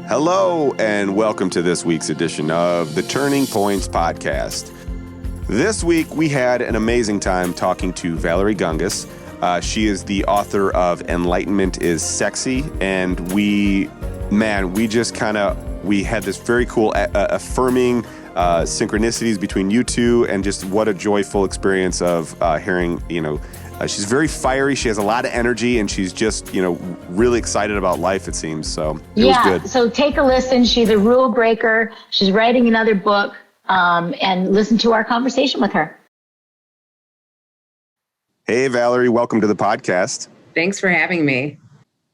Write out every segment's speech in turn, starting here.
Hello, and welcome to this week's edition of the Turning Points Podcast. This week, we had an amazing time talking to Valerie Gangas. She is the author of Enlightenment is Sexy, and we had this very cool affirming synchronicities between you two, and just what a joyful experience of hearing, she's very fiery. She has a lot of energy, and she's just, really excited about life, it seems. So it was good. So take a listen. She's a rule breaker. She's writing another book, and listen to our conversation with her. Hey, Valerie, welcome to the podcast. Thanks for having me.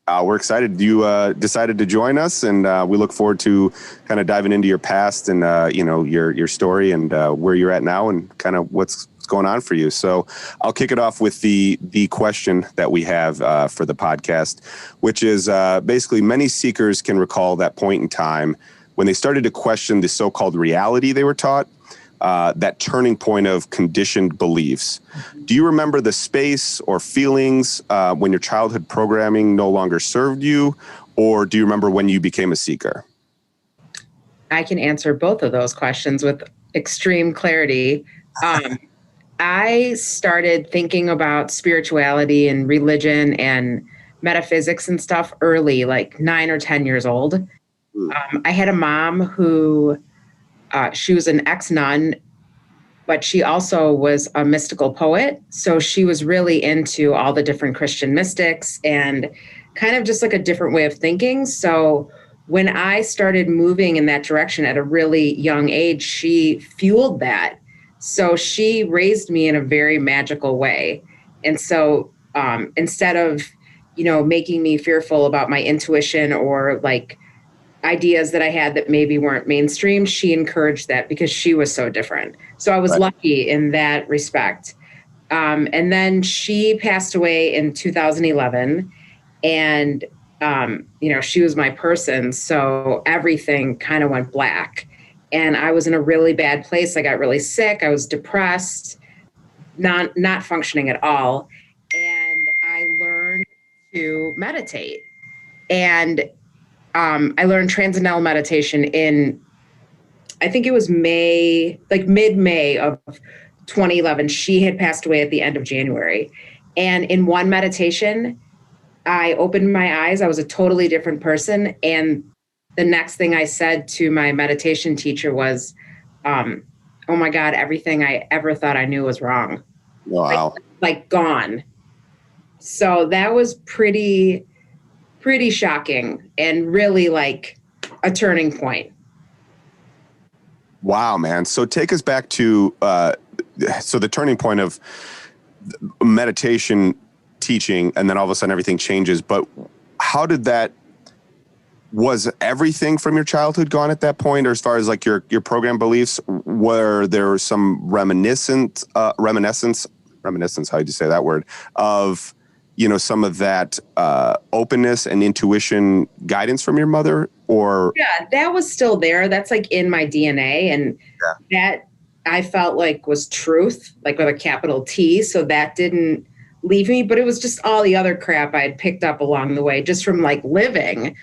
We're excited you decided to join us, and we look forward to kind of diving into your past and, your story and where you're at now and kind of what's going on for you. So I'll kick it off with the question that we have for the podcast, which is basically many seekers can recall that point in time when they started to question the so-called reality they were taught, that turning point of conditioned beliefs. Do you remember the space or feelings when your childhood programming no longer served you, or do you remember when you became a seeker? I can answer both of those questions with extreme clarity. I started thinking about spirituality and religion and metaphysics and stuff early, like 9 or 10 years old. I had a mom who, she was an ex-nun, but she also was a mystical poet. So she was really into all the different Christian mystics and kind of just like a different way of thinking. So when I started moving in that direction at a really young age, she fueled that. So she raised me in a very magical way. And so instead of, making me fearful about my intuition or like ideas that I had that maybe weren't mainstream, she encouraged that because she was so different. So I was lucky in that respect. And then she passed away in 2011, and, she was my person. So everything kind of went black. And I was in a really bad place. I got really sick. I was depressed, not functioning at all. And I learned to meditate. And I learned transcendental meditation in, I think it was mid-May of 2011. She had passed away at the end of January. And in one meditation, I opened my eyes. I was a totally different person. And the next thing I said to my meditation teacher was, oh my God, everything I ever thought I knew was wrong. Wow. Like gone. So that was pretty shocking and really like a turning point. Wow, man. So take us back to, the turning point of meditation teaching, and then all of a sudden everything changes. But how did that, was everything from your childhood gone at that point? Or as far as like your program beliefs, were there some reminiscence, how do you say that word, of, some of that openness and intuition guidance from your mother? Or yeah, that was still there. That's like in my DNA, and that I felt like was truth, like with a capital T. So that didn't leave me, but it was just all the other crap I had picked up along the way, just from like living,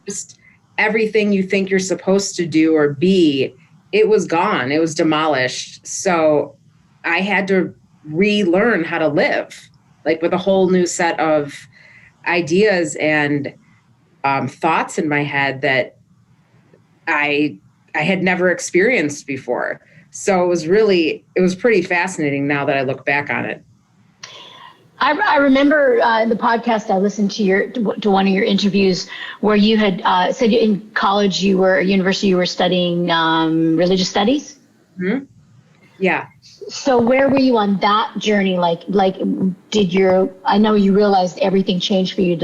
just everything you think you're supposed to do or be, it was gone. It was demolished. So I had to relearn how to live, like with a whole new set of ideas and thoughts in my head that I had never experienced before. So it was pretty fascinating now that I look back on it. I remember the podcast I listened to one of your interviews where you had said in college university you were studying religious studies. Mm-hmm. Yeah. So where were you on that journey? Like I know you realized everything changed for you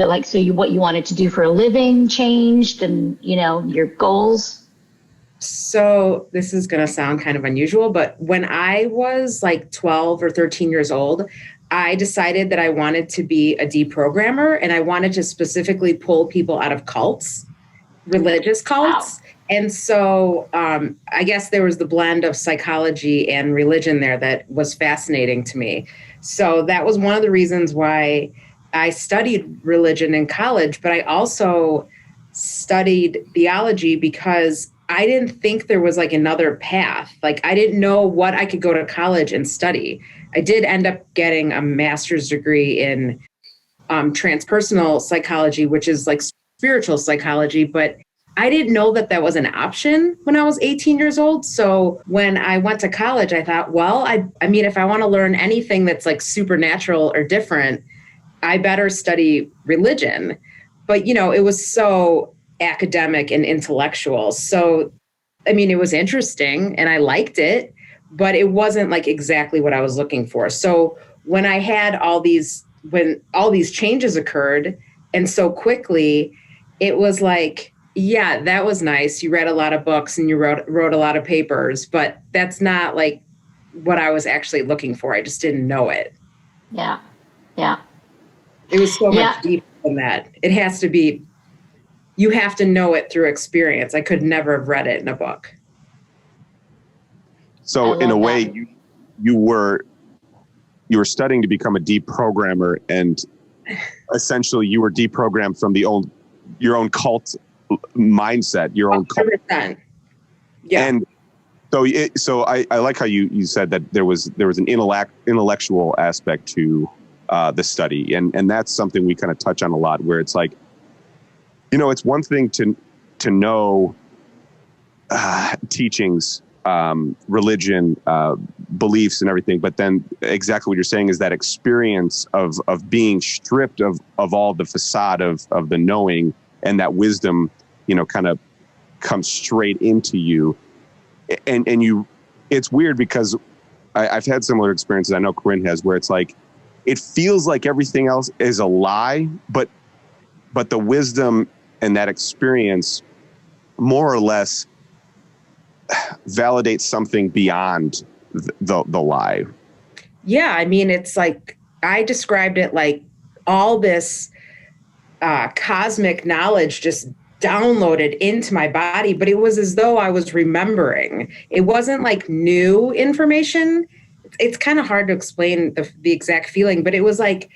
what you wanted to do for a living changed, and your goals. So this is going to sound kind of unusual, but when I was like 12 or 13 years old, I decided that I wanted to be a deprogrammer, and I wanted to specifically pull people out of cults, religious cults. Wow. And so I guess there was the blend of psychology and religion there that was fascinating to me. So that was one of the reasons why I studied religion in college, but I also studied theology because I didn't think there was like another path. Like I didn't know what I could go to college and study. I did end up getting a master's degree in transpersonal psychology, which is like spiritual psychology, but I didn't know that that was an option when I was 18 years old. So when I went to college, I thought, well, I mean, if I want to learn anything that's like supernatural or different, I better study religion. But, you know, it was so academic and intellectual. So, I mean, it was interesting and I liked it, but it wasn't like exactly what I was looking for. So when I had when all these changes occurred and so quickly, it was like, yeah, that was nice. You read a lot of books and you wrote a lot of papers, but that's not like what I was actually looking for. I just didn't know it. Yeah. Yeah. It was so much deeper than that. It has to be, you have to know it through experience. I could never have read it in a book. So in a way, you were studying to become a deprogrammer, and essentially you were deprogrammed from your own cult mindset, your own cult. 100%. Yeah. And so I like how you said that there was an intellectual aspect to the study, and that's something we kind of touch on a lot, where it's like, you know, it's one thing to know teachings, religion, beliefs and everything, but then exactly what you're saying is that experience of being stripped of all the facade of the knowing, and that wisdom, you know, kind of comes straight into you. And it's weird because I've had similar experiences. I know Corrine has, where it's like, it feels like everything else is a lie, but the wisdom and that experience more or less validates something beyond the lie. Yeah. I mean, it's like, I described it like all this cosmic knowledge just downloaded into my body, but it was as though I was remembering. It wasn't like new information. It's kind of hard to explain the exact feeling, but it was like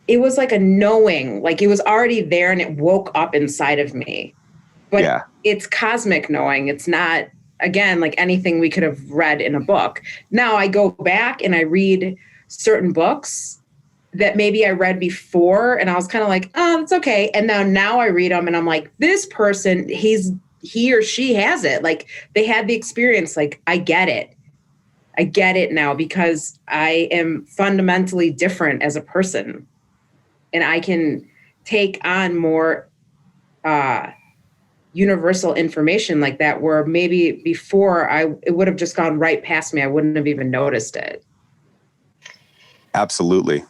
a knowing, like it was already there and it woke up inside of me. But It's cosmic knowing. It's not, again, like anything we could have read in a book. Now I go back and I read certain books that maybe I read before and I was kind of like, oh, it's okay. And now I read them and I'm like, this person, he or she has it. Like they had the experience. Like, I get it. I get it now because I am fundamentally different as a person and I can take on more universal information like that, where maybe before it would have just gone right past me. I wouldn't have even noticed it. Absolutely.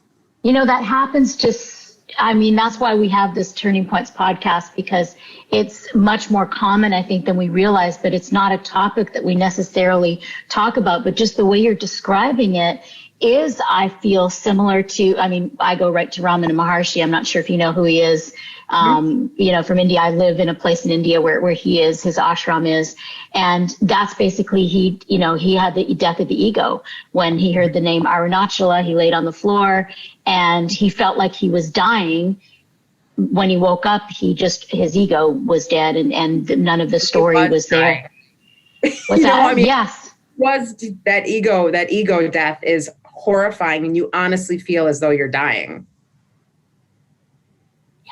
You know, that happens that's why we have this Turning Points podcast, because it's much more common, I think, than we realize, but it's not a topic that we necessarily talk about. But just the way you're describing it is, I feel, similar to, I go right to Ramana Maharshi. I'm not sure if you know who he is. You know, from India. I live in a place in India where he is, his ashram is. And that's basically, he had the death of the ego. When he heard the name Arunachala, he laid on the floor and he felt like he was dying. When he woke up, his ego was dead and none of the story was there. What's that? Yes. Was that ego death is horrifying, and you honestly feel as though you're dying.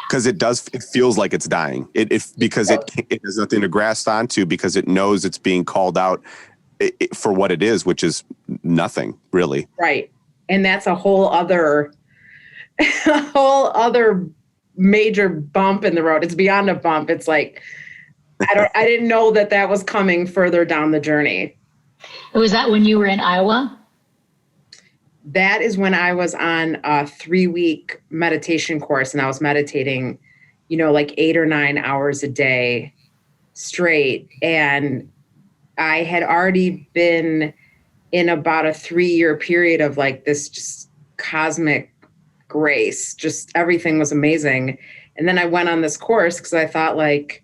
Because it feels like it's dying. It has nothing to grasp onto, because it knows it's being called out for what it is, which is nothing really. Right. And that's a whole other major bump in the road. It's beyond a bump. It's like, I didn't know that was coming further down the journey. Was that when you were in Iowa? That is when I was on a 3-week meditation course, and I was meditating, like 8 or 9 hours a day straight. And I had already been in about a 3-year period of like this just cosmic grace, just everything was amazing. And then I went on this course because I thought, like,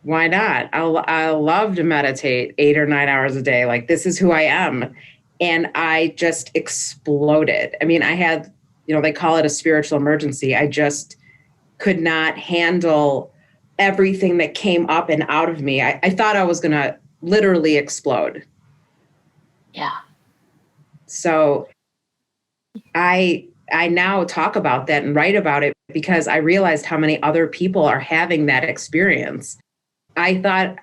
why not? I love to meditate 8 or 9 hours a day. Like, this is who I am. And I just exploded. I mean, I had, they call it a spiritual emergency. I just could not handle everything that came up and out of me. I thought I was going to literally explode. Yeah. So I now talk about that and write about it because I realized how many other people are having that experience. I thought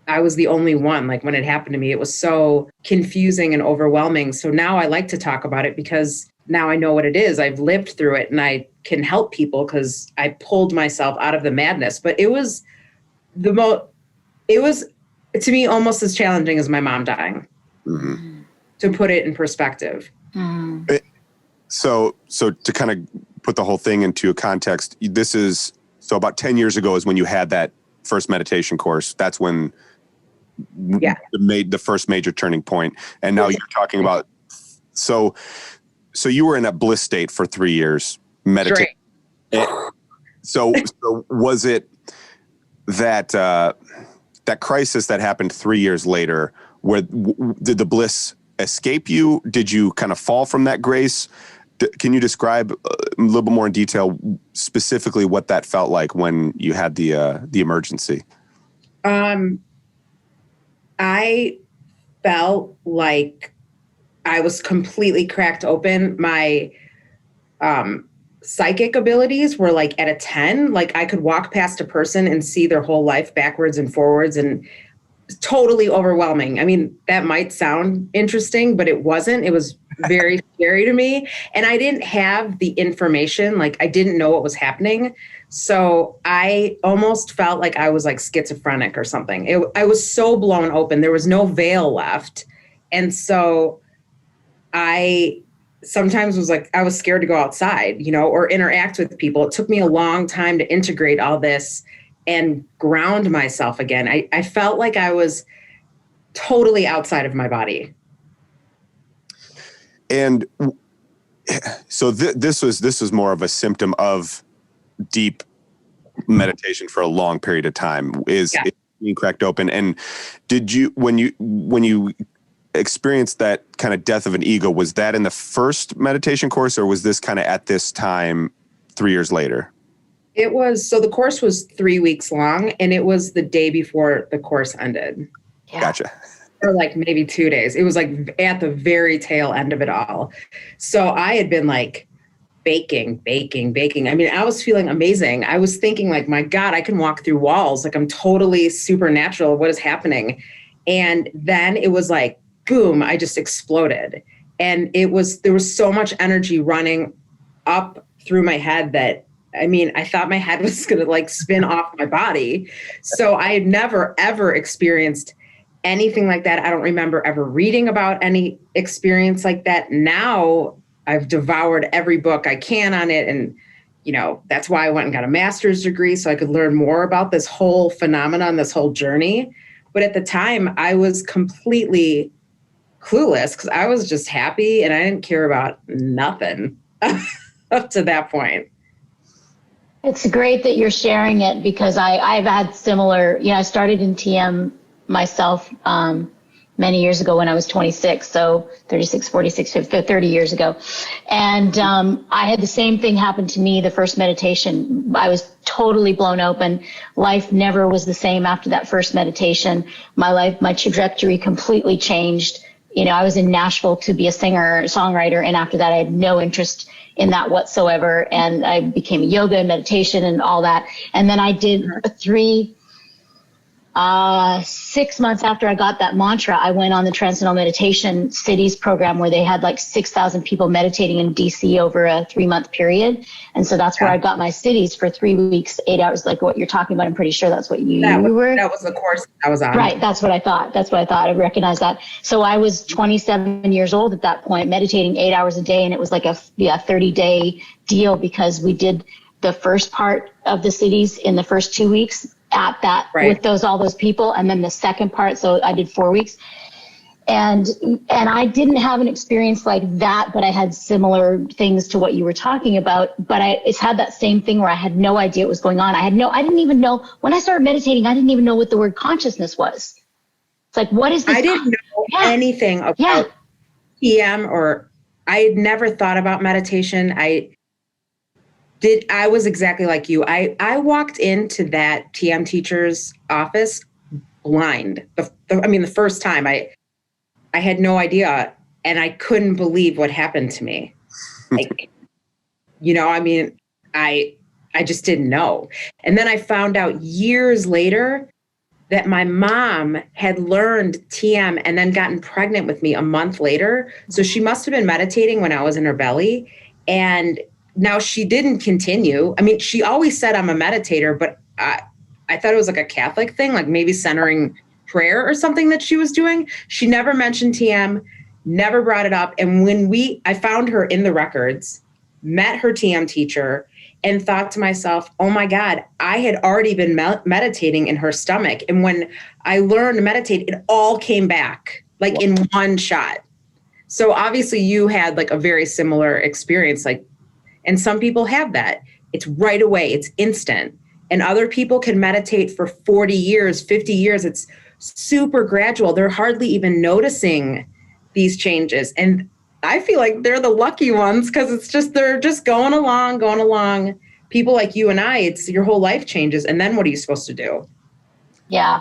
I was the only one. Like when it happened to me, it was so confusing and overwhelming. So now I like to talk about it because now I know what it is. I've lived through it and I can help people because I pulled myself out of the madness. But it was to me almost as challenging as my mom dying, to put it in perspective. So to kind of put the whole thing into a context, so about 10 years ago is when you had that first meditation course. That's when the first major turning point. And now you're talking about, so you were in that bliss state for 3 years meditating. So was it that that crisis that happened 3 years later, where did the bliss escape you? Did you kind of fall from that grace? Can you describe a little bit more in detail, specifically what that felt like when you had the emergency? I felt like I was completely cracked open. My psychic abilities were like at a 10. Like I could walk past a person and see their whole life backwards and forwards, and totally overwhelming. I mean, that might sound interesting, but it wasn't. It was very scary to me. And I didn't have the information. Like I didn't know what was happening. So I almost felt like I was like schizophrenic or something. I was so blown open. There was no veil left. And so I sometimes was like, I was scared to go outside, or interact with people. It took me a long time to integrate all this and ground myself again. I felt like I was totally outside of my body. And so this was more of a symptom of deep meditation for a long period of time, is being cracked open. And did you, when you experienced that kind of death of an ego, was that in the first meditation course, or was this kind of at this time 3 years later? It was, so the course was 3 weeks long, and it was the day before the course ended. Yeah. Gotcha. Or like maybe 2 days. It was like at the very tail end of it all. So I had been like baking. I mean, I was feeling amazing. I was thinking like, my God, I can walk through walls. Like I'm totally supernatural. What is happening? And then it was like, boom, I just exploded. And there was so much energy running up through my head that, I mean, I thought my head was going to like spin off my body. So I had never, ever experienced anything like that. I don't remember ever reading about any experience like that. Now I've devoured every book I can on it. And, that's why I went and got a master's degree, so I could learn more about this whole phenomenon, this whole journey. But at the time I was completely clueless because I was just happy and I didn't care about nothing up to that point. It's great that you're sharing it, because I've had similar, I started in TM myself many years ago when I was 26, so 36, 46, 30 years ago. And I had the same thing happen to me the first meditation. I was totally blown open. Life never was the same after that first meditation. My trajectory completely changed. I was in Nashville to be a singer, songwriter, and after that I had no interest in that whatsoever. And I became yoga and meditation and all that. And then I did 6 months after I got that mantra, I went on the Transcendental Meditation Siddhis program, where they had like 6,000 people meditating in DC over a 3-month period. And so that's where I got my Siddhis for 3 weeks, 8 hours, like what you're talking about. I'm pretty sure that's what you were. That was the course I was on. Right. That's what I thought. I recognized that. So I was 27 years old at that point, meditating 8 hours a day. And it was like a 30-day deal, because we did the first part of the Siddhis in the first 2 weeks at that with all those people, and then the second part, so I did 4 weeks, and I didn't have an experience like that, but I had similar things to what you were talking about. But it's had that same thing where I had no idea what was going on. I didn't even know, when I started meditating, I didn't even know what the word consciousness was. It's like, what is this? I didn't know anything about TM, or I had never thought about meditation. I was exactly like you. I walked into that TM teacher's office blind. The first time I had no idea, and I couldn't believe what happened to me. Like, I just didn't know. And then I found out years later that my mom had learned TM and then gotten pregnant with me a month later. So she must have been meditating when I was in her belly. And now she didn't continue. I mean, she always said I'm a meditator, but I thought it was like a Catholic thing, like maybe centering prayer or something that she was doing. She never mentioned TM, never brought it up. And when I found her in the records, met her TM teacher, and thought to myself, oh my God, I had already been meditating in her stomach. And when I learned to meditate, it all came back like in one shot. So obviously you had like a very similar experience, like, and some people have that. It's right away, it's instant. And other people can meditate for 40 years, 50 years. It's super gradual. They're hardly even noticing these changes. And I feel like they're the lucky ones because they're just going along. People like you and I, it's your whole life changes. And then what are you supposed to do? Yeah.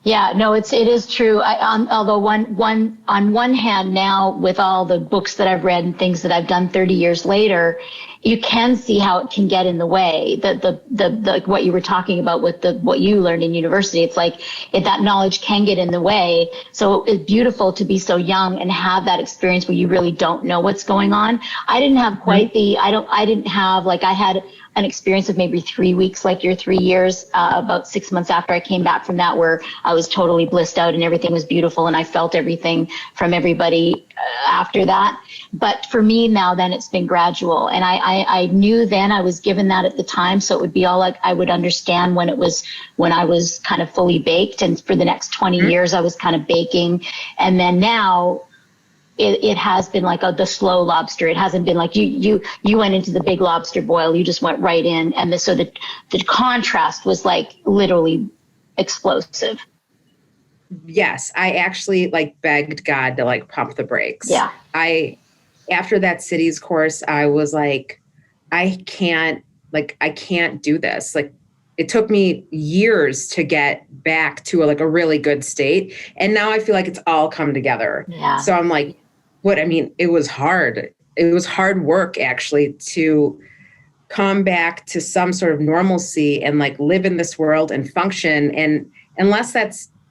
Yeah, no, it is true. Although on one hand now, with all the books that I've read and things that I've done 30 years later, you can see how it can get in the way. The what you were talking about with what you learned in university, it's like that knowledge can get in the way. So it's beautiful to be so young and have that experience where you really don't know what's going on. I didn't have quite I had an experience of maybe 3 weeks, like your 3 years, about 6 months after I came back from that, where I was totally blissed out and everything was beautiful and I felt everything from everybody after that. But for me now, then it's been gradual. And I knew then I was given that at the time. So it would be all like I would understand when I was kind of fully baked. And for the next 20 years, I was kind of baking. And then now, it has been like the slow lobster. It hasn't been like you went into the big lobster boil. You just went right in. And so the contrast was like literally explosive. Yes. I actually like begged God to like pump the brakes. Yeah. After that Siddhis course, I was like, I can't do this. Like, it took me years to get back to a really good state. And now I feel like it's all come together. Yeah. So I'm like, it was hard. It was hard work actually to come back to some sort of normalcy and like live in this world and function. And unless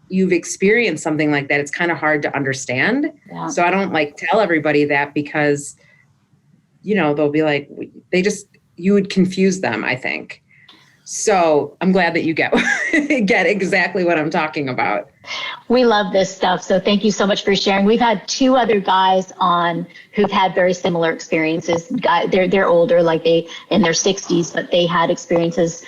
you've experienced something like that, it's kind of hard to understand. Yeah. So I don't like tell everybody that because, they'll be like, you would confuse them, I think. So I'm glad that you get exactly what I'm talking about. We love this stuff. So thank you so much for sharing. We've had 2 other guys on who've had very similar experiences. They're older, like they in their 60s, but they had experiences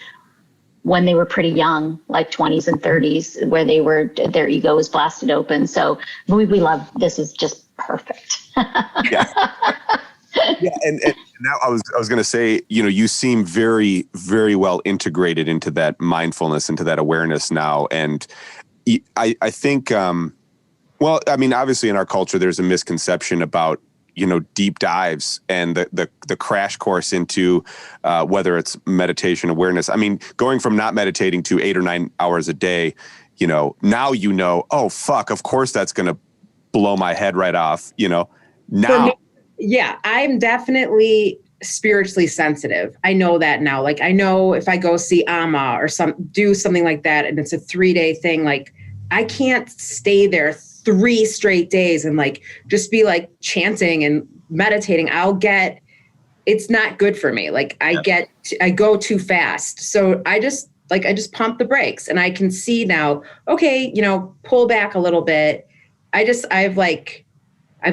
when they were pretty young, like 20s and 30s, where their ego was blasted open. So we love, this is just perfect. Yeah. Yeah, and now I was going to say, you seem very, very well integrated into that mindfulness, into that awareness now. And I think, obviously in our culture, there's a misconception about, deep dives and the crash course into whether it's meditation, awareness. I mean, going from not meditating to 8 or 9 hours a day, now oh, fuck, of course that's going to blow my head right off, now. Yeah, I'm definitely spiritually sensitive. I know that now. Like, I know if I go see Amma or do something like that, and it's a 3-day thing, like I can't stay there 3 straight days and like just be like chanting and meditating. It's not good for me. Like I go too fast. So I just pump the brakes, and I can see now, okay, pull back a little bit. I've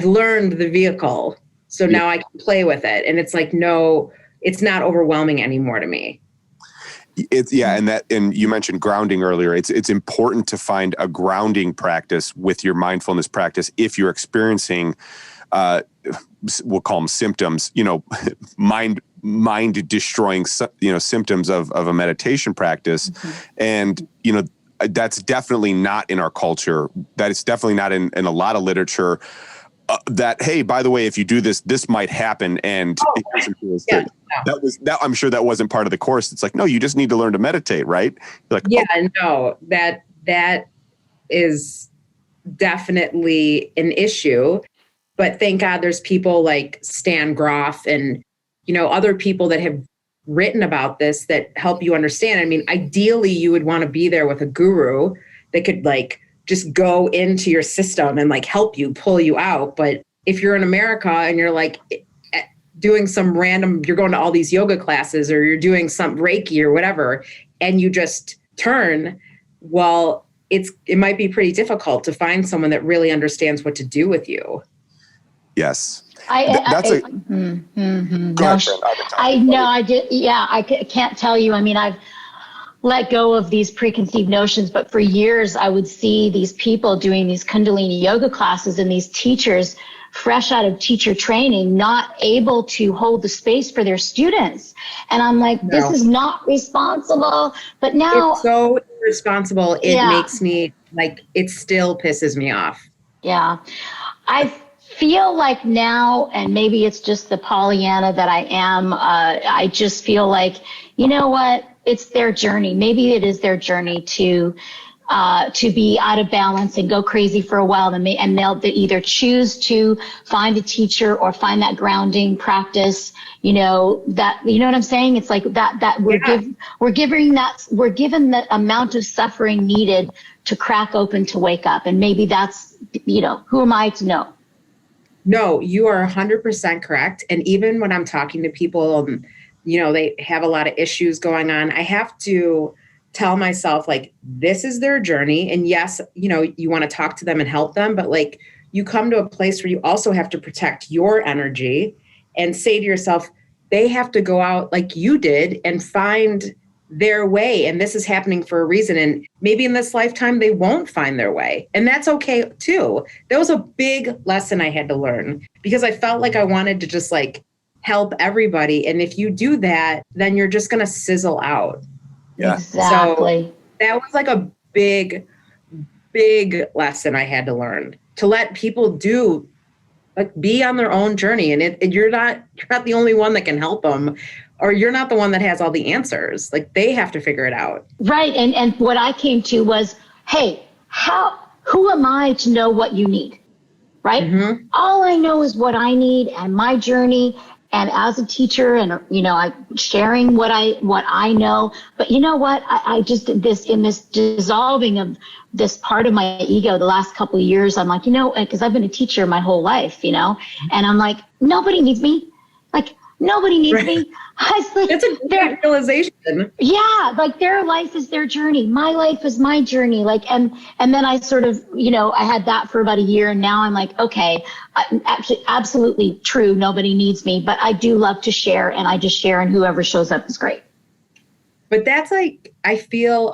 learned the vehicle. So now I can play with it, and it's like, no, it's not overwhelming anymore to me. And you mentioned grounding earlier. It's important to find a grounding practice with your mindfulness practice if you're experiencing, we'll call them symptoms, mind destroying, symptoms of a meditation practice. Mm-hmm. And, that's definitely not in our culture. That is definitely not in a lot of literature. that, hey, by the way, if you do this, this might happen, and it doesn't feel as good. That I'm sure that wasn't part of the course. It's like, no, you just need to learn to meditate, right? You're like, no, that is definitely an issue. But thank God there's people like Stan Groff and, other people that have written about this that help you understand. I mean, ideally, you would want to be there with a guru that could like just go into your system and like help you, pull you out. But if you're in America and you're like doing some random, you're going to all these yoga classes or you're doing some Reiki or whatever, and you just turn, well, it might be pretty difficult to find someone that really understands what to do with you. Yes. I can't tell you. I mean, I've let go of these preconceived notions, but for years I would see these people doing these Kundalini yoga classes and these teachers fresh out of teacher training, not able to hold the space for their students. And I'm like, this is not responsible. But now it's so irresponsible. It makes me like, it still pisses me off. Yeah. I feel like now, and maybe it's just the Pollyanna that I am, I just feel like, you know what? It's their journey. Maybe it is their journey to be out of balance and go crazy for a while, and they'll either choose to find a teacher or find that grounding practice. You know what I'm saying? It's like that we're given the amount of suffering needed to crack open to wake up, and maybe that's who am I to know? No, you are 100% correct. And even when I'm talking to people, they have a lot of issues going on, I have to tell myself, like, this is their journey. And yes, you want to talk to them and help them, but like, you come to a place where you also have to protect your energy and say to yourself, they have to go out like you did and find their way. And this is happening for a reason. And maybe in this lifetime, they won't find their way. And that's okay too. That was a big lesson I had to learn because I felt like I wanted to just like help everybody. And if you do that, then you're just going to sizzle out. Yeah. Exactly. So that was like a big, big lesson I had to learn, to let people be on their own journey. And you're not the only one that can help them, or you're not the one that has all the answers. Like, they have to figure it out. Right. And what I came to was, hey, who am I to know what you need? Right. Mm-hmm. All I know is what I need and my journey. And as a teacher, and I'm sharing what I know. But you know what? I just in this dissolving of this part of my ego the last couple of years, I'm like, because I've been a teacher my whole life, and I'm like, nobody needs me. Like, nobody needs me. It's a great realization. Yeah, like their life is their journey. My life is my journey. Like, and then I sort of, I had that for about a year, and now I'm like, okay, actually, absolutely true. Nobody needs me, but I do love to share, and I just share, and whoever shows up is great. But that's like, I feel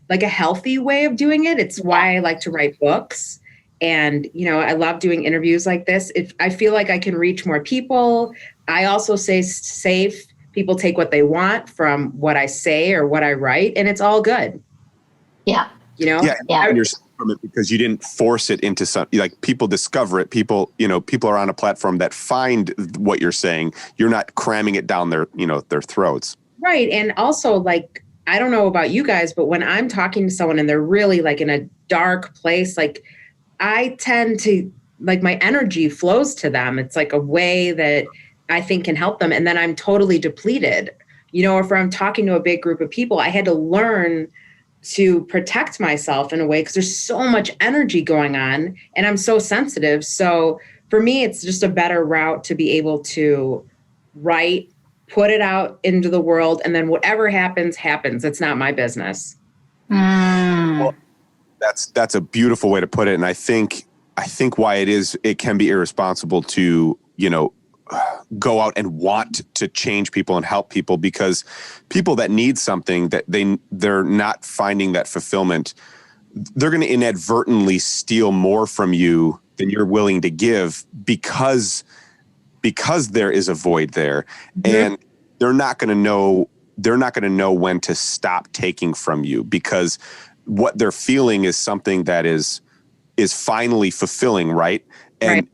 like a healthy way of doing it. It's why I like to write books. And, I love doing interviews like this. I feel like I can reach more people. I also say safe. People take what they want from what I say or what I write, and it's all good. Yeah. Yeah. You're from it because you didn't force it into something. Like, people discover it. People are on a platform that find what you're saying. You're not cramming it down their throats. Right. And also, like, I don't know about you guys, but when I'm talking to someone and they're really like in a dark place, like, I tend to, like, my energy flows to them. It's like a way that I think can help them. And then I'm totally depleted, or if I'm talking to a big group of people, I had to learn to protect myself in a way because there's so much energy going on and I'm so sensitive. So for me, it's just a better route to be able to write, put it out into the world, and then whatever happens, happens. It's not my business. Well, that's a beautiful way to put it. And I think why it can be irresponsible to, go out and want to change people and help people, because people that need something that they're not finding that fulfillment, they're going to inadvertently steal more from you than you're willing to give because there is a void there. Mm-hmm. And they're not going to know when to stop taking from you, because what they're feeling is something that is finally fulfilling, right? And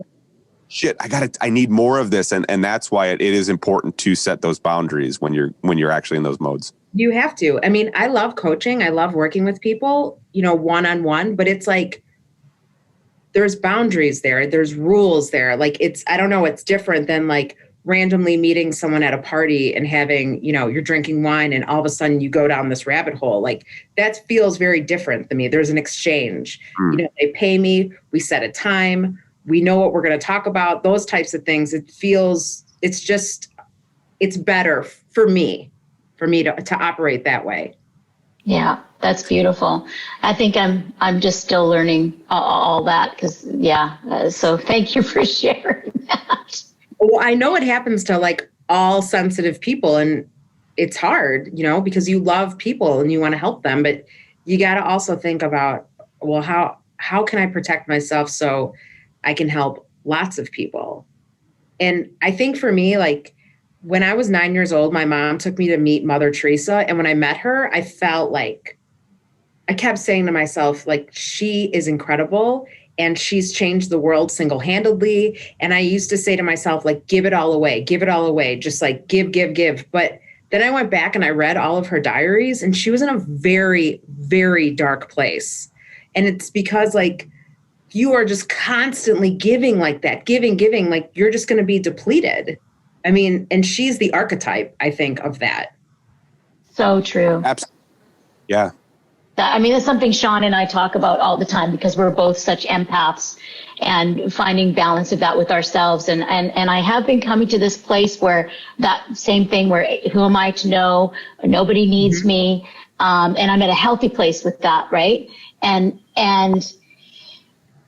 shit, I need more of this. And that's why it is important to set those boundaries when you're actually in those modes. You have to. I mean, I love coaching. I love working with people, one-on-one, but it's like, there's boundaries there. There's rules there. Like I don't know, it's different than like randomly meeting someone at a party and having, you're drinking wine and all of a sudden you go down this rabbit hole. Like that feels very different to me. There's an exchange. They pay me, we set a time, we know what we're going to talk about, those types of things. It's better for me to operate that way. Yeah, that's beautiful. I think I'm just still learning all that because, so thank you for sharing that. Well, I know it happens to like all sensitive people, and it's hard, because you love people and you want to help them, but you got to also think about, well, how can I protect myself so I can help lots of people? And I think for me, like when I was 9 years old, my mom took me to meet Mother Teresa. And when I met her, I felt like I kept saying to myself, like, she is incredible and she's changed the world single-handedly. And I used to say to myself, like, give it all away, just like give. But then I went back and I read all of her diaries and she was in a very, very dark place. And it's because like, you are just constantly giving like that, giving, like you're just going to be depleted. I mean, and she's the archetype, I think, of that. So true. Absolutely. Yeah. It's something Sean and I talk about all the time because we're both such empaths and finding balance of that with ourselves. And I have been coming to this place where that same thing where who am I to know? Nobody needs me. And I'm at a healthy place with that. Right. And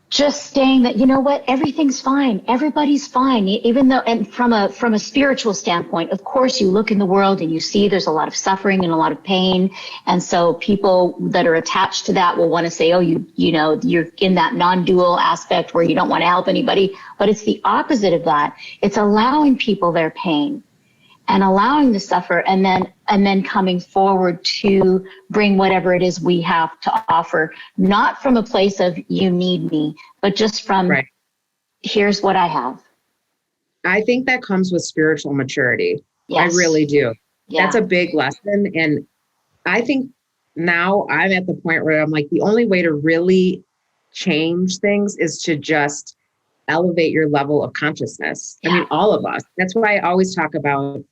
just saying that, everything's fine. Everybody's fine. Even though, and from a spiritual standpoint, of course, you look in the world and you see there's a lot of suffering and a lot of pain. And so people that are attached to that will want to say, oh, you're in that non-dual aspect where you don't want to help anybody. But it's the opposite of that. It's allowing people their pain and allowing to suffer and then coming forward to bring whatever it is we have to offer, not from a place of you need me, but just from here's what I have. I think that comes with spiritual maturity. Yes. I really do. Yeah. That's a big lesson. And I think now I'm at the point where I'm like, the only way to really change things is to just elevate your level of consciousness. Yeah. I mean, all of us. That's why I always talk about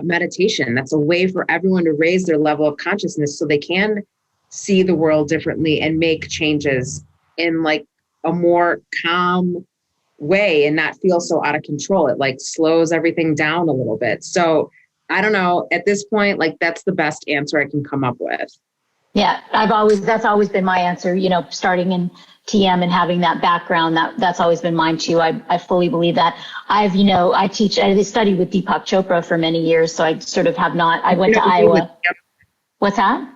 meditation. That's a way for everyone to raise their level of consciousness so they can see the world differently and make changes in like a more calm way and not feel so out of control. It like slows everything down a little bit. So I don't know, at this point, like that's the best answer I can come up with. Yeah, that's always been my answer, starting in TM and having that background, that's always been mine too. I fully believe that. I studied with Deepak Chopra for many years. So I sort of have not, I went to Iowa. What's that?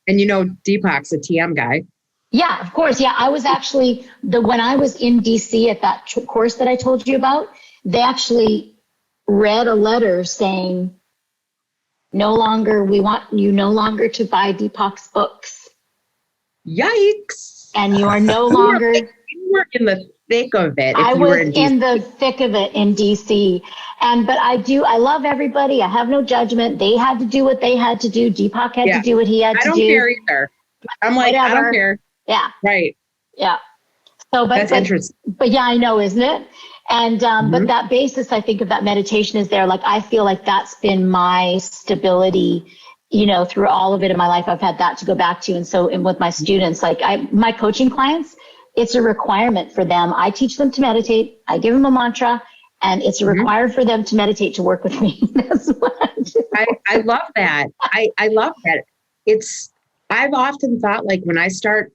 And Deepak's a TM guy. Yeah, of course. Yeah. I was actually when I was in DC at that course that I told you about, they actually read a letter saying, we want you no longer to buy Deepak's books. Yikes. And you are no longer. You were in the thick of it. I was in the thick of it in DC. But I love everybody. I have no judgment. They had to do what they had to do. Deepak had to do what he had to do. I don't care either. I'm like, whatever. I don't care. Yeah. Right. Yeah. So, that's interesting. But yeah, I know, isn't it? And, but that basis, I think of that meditation is there. Like, I feel like that's been my stability, through all of it in my life. I've had that to go back to. And so, with my students, like my coaching clients, it's a requirement for them. I teach them to meditate. I give them a mantra, and it's required for them to meditate to work with me. That's what I love that. I love that. I've often thought, like, when I start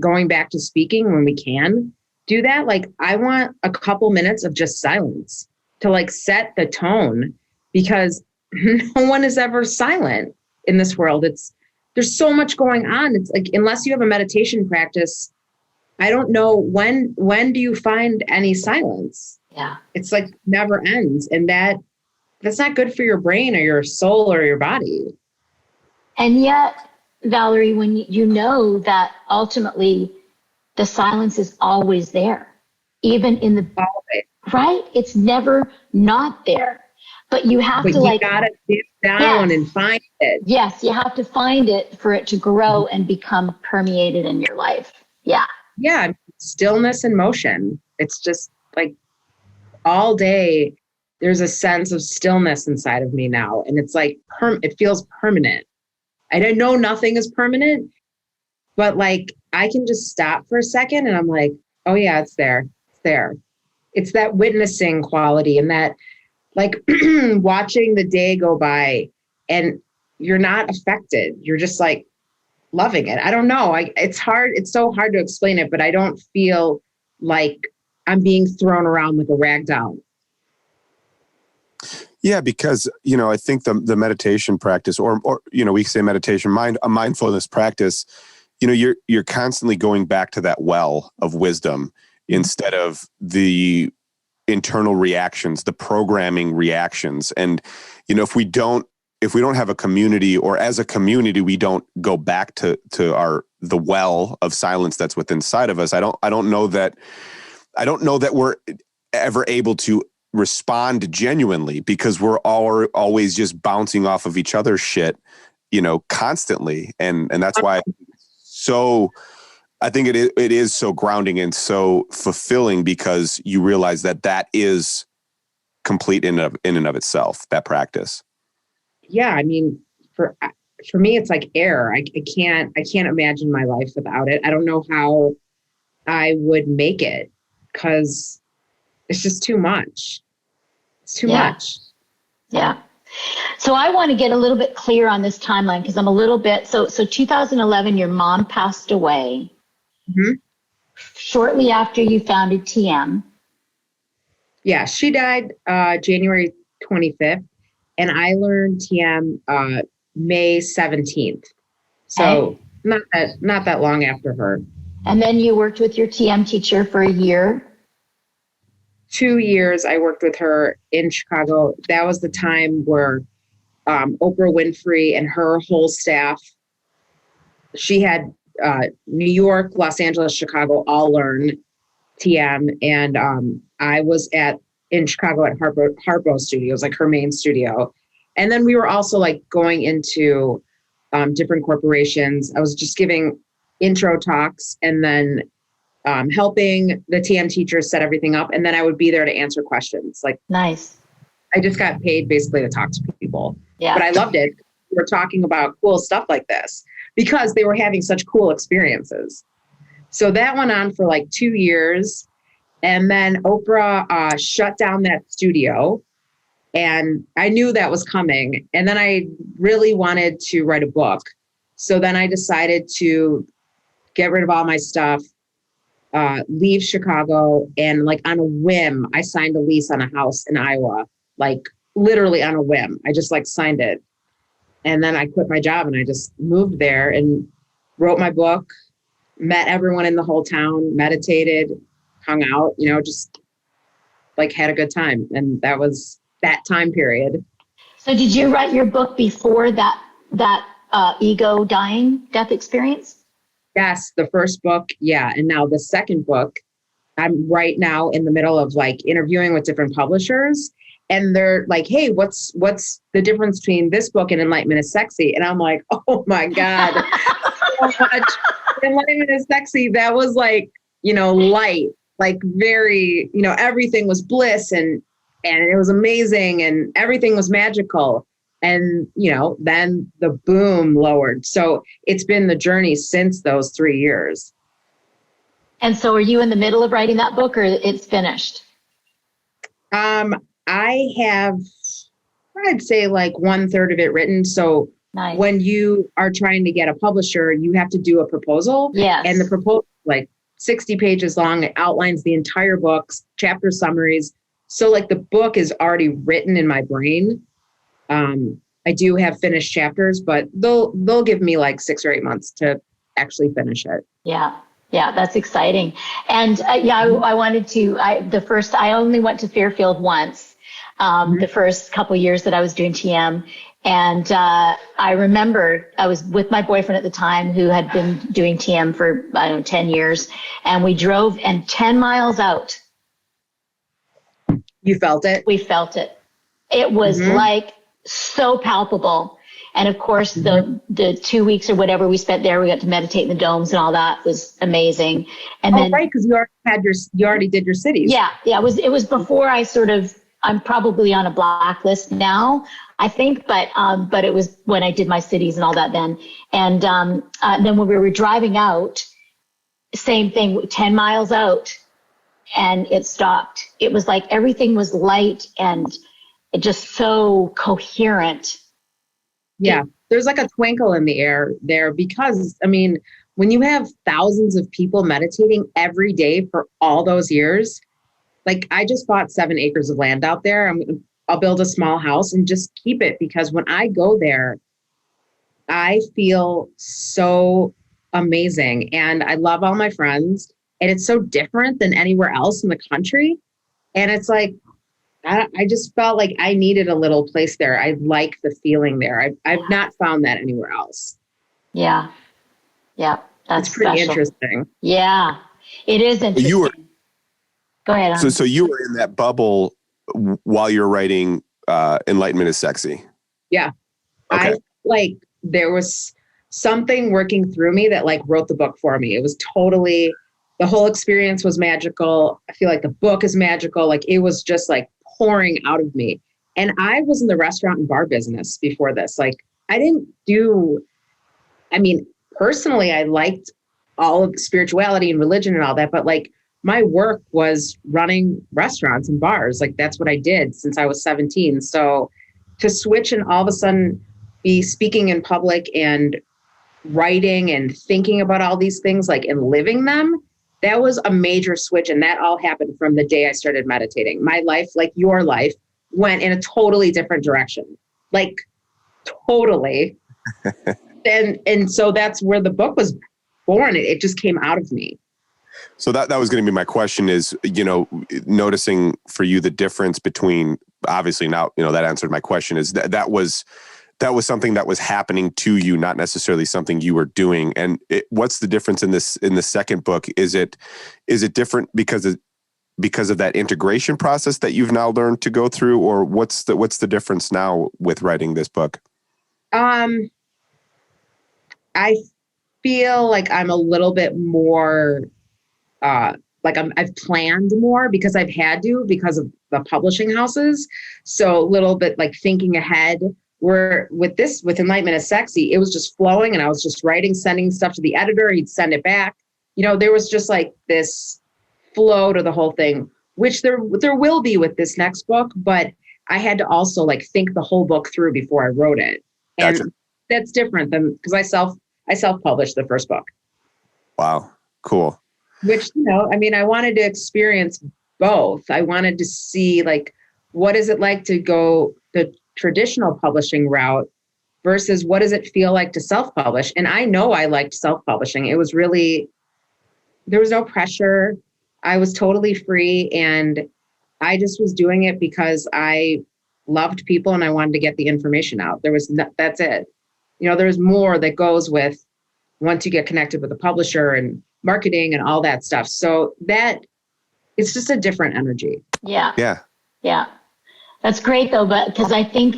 going back to speaking, when we can do that, like, I want a couple minutes of just silence to like set the tone, because no one is ever silent in this world. There's so much going on. It's like, unless you have a meditation practice, I don't know when do you find any silence? Yeah. It's like never ends. And that's not good for your brain or your soul or your body. And yet, Valerie, when you know that ultimately the silence is always there. even in the, right? It's never not there. But you have to you gotta dip down and find it. Yes, you have to find it for it to grow and become permeated in your life. Yeah. Yeah, stillness and motion. It's just like all day there's a sense of stillness inside of me now. And it's like, it feels permanent. I don't know, nothing is permanent, but like I can just stop for a second and I'm like, oh yeah, it's there. It's there. It's that witnessing quality and that like watching the day go by and you're not affected. You're just like loving it. I don't know. It's hard. It's so hard to explain it, but I don't feel like I'm being thrown around like a rag doll. Yeah, because, I think the meditation practice or, we say meditation, a mindfulness practice, you're constantly going back to that well of wisdom instead of the internal reactions, the programming reactions. And, if we don't have a community or as a community, we don't go back to the well of silence that's within inside of us. I don't know that we're ever able to respond genuinely because we're always just bouncing off of each other's shit, constantly. And that's why I think it is so grounding and so fulfilling because you realize that is complete in and of itself, that practice. Yeah. I mean, for me, it's like air. I can't imagine my life without it. I don't know how I would make it because it's just too much. It's too much. Yeah. So I want to get a little bit clear on this timeline because I'm a little bit, so 2011, your mom passed away. Mm-hmm. Shortly after you founded TM. Yeah, she died January 25th, and I learned TM May 17th. So not that long after her. And then you worked with your TM teacher for a year. 2 years I worked with her in Chicago. That was the time where Oprah Winfrey and her whole staff, she had New York, Los Angeles, Chicago, all learn TM. And I was in Chicago at Harpo Studios, like her main studio. And then we were also like going into different corporations. I was just giving intro talks and then helping the TM teachers set everything up. And then I would be there to answer questions. Like, nice. I just got paid basically to talk to people. Yeah. But I loved it. We were talking about cool stuff like this because they were having such cool experiences. So that went on for like 2 years. And then Oprah shut down that studio. And I knew that was coming. And then I really wanted to write a book. So then I decided to get rid of all my stuff, leave Chicago. And like on a whim, I signed a lease on a house in Iowa, like literally on a whim. I just like signed it. And then I quit my job and I just moved there and wrote my book, met everyone in the whole town, meditated, hung out, just like had a good time. And that was that time period. So did you write your book before that ego dying death experience? Yes, the first book. Yeah. And now the second book, I'm right now in the middle of like interviewing with different publishers. And they're like, hey, what's the difference between this book and Enlightenment is Sexy? And I'm like, oh my God, so much. Enlightenment is Sexy. That was like, light, like very, everything was bliss and it was amazing and everything was magical. And, then the boom lowered. So it's been the journey since those 3 years. And so are you in the middle of writing that book or it's finished? I have, I'd say like 1/3 of it written. So nice. When you are trying to get a publisher, you have to do a proposal. Yes. And the proposal, like 60 pages long, it outlines the entire book, chapter summaries. So like the book is already written in my brain. I do have finished chapters, but they'll give me like 6 or 8 months to actually finish it. Yeah. Yeah, that's exciting. And I wanted to, I only went to Fairfield once, the first couple of years that I was doing TM. And I remember I was with my boyfriend at the time who had been doing TM for, 10 years. And we drove and 10 miles out You felt it? We felt it. It was like so palpable. And of course, the 2 weeks or whatever we spent there, we got to meditate in the domes and all that was amazing. And then, right, because you already did your cities. Yeah. It was before I'm probably on a blacklist now, I think, but it was when I did my cities and all that then. And then when we were driving out, same thing, 10 miles out, and it stopped. It was like everything was light and it just so coherent. Yeah, there's like a twinkle in the air there because, I mean, when you have thousands of people meditating every day for all those years, like I just bought 7 acres of land out there. I'll build a small house and just keep it because when I go there, I feel so amazing and I love all my friends and it's so different than anywhere else in the country. And it's like, I just felt like I needed a little place there. I like the feeling there. I've not found that anywhere else. Yeah. Yeah. That's it's pretty special. interesting. Yeah, it is interesting. Go ahead. So you were in that bubble while you're writing Enlightenment is Sexy. Yeah. Okay. There was something working through me that like wrote the book for me. It was totally, the whole experience was magical. I feel like the book is magical. Like it was just like pouring out of me. And I was in the restaurant and bar business before this. Like personally, I liked all of the spirituality and religion and all that, but like my work was running restaurants and bars. Like that's what I did since I was 17. So to switch and all of a sudden be speaking in public and writing and thinking about all these things, like and living them, that was a major switch. And that all happened from the day I started meditating. My life, like your life, went in a totally different direction, like totally. and so that's where the book was born. It just came out of me. So that was going to be my question is, noticing for you the difference between, obviously now, that answered my question, is that was something that was happening to you, not necessarily something you were doing. And what's the difference in the second book? Is it different because of that integration process that you've now learned to go through, or what's the difference now with writing this book? I feel like I'm a little bit more, I've planned more because I've had to because of the publishing houses. So a little bit like thinking ahead. Where with Enlightenment is Sexy, it was just flowing and I was just writing, sending stuff to the editor. He'd send it back. There was just like this flow to the whole thing, which there will be with this next book, but I had to also like think the whole book through before I wrote it. And Gotcha. That's different than because I self-published the first book. Wow. Cool. Which, I wanted to experience both. I wanted to see like, what is it like to go the traditional publishing route versus what does it feel like to self-publish? And I know I liked self-publishing. It was really, there was no pressure. I was totally free and I just was doing it because I loved people and I wanted to get the information out. That's it. There's more that goes with once you get connected with a publisher and marketing and all that stuff. So that it's just a different energy. Yeah. Yeah. Yeah. That's great though, but because I think,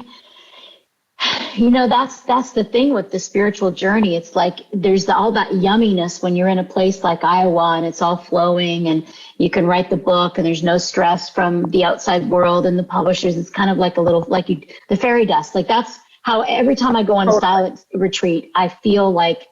that's the thing with the spiritual journey. It's like there's all that yumminess when you're in a place like Iowa and it's all flowing and you can write the book and there's no stress from the outside world and the publishers. It's kind of like a little, the fairy dust. Like that's how every time I go on a silent retreat, I feel like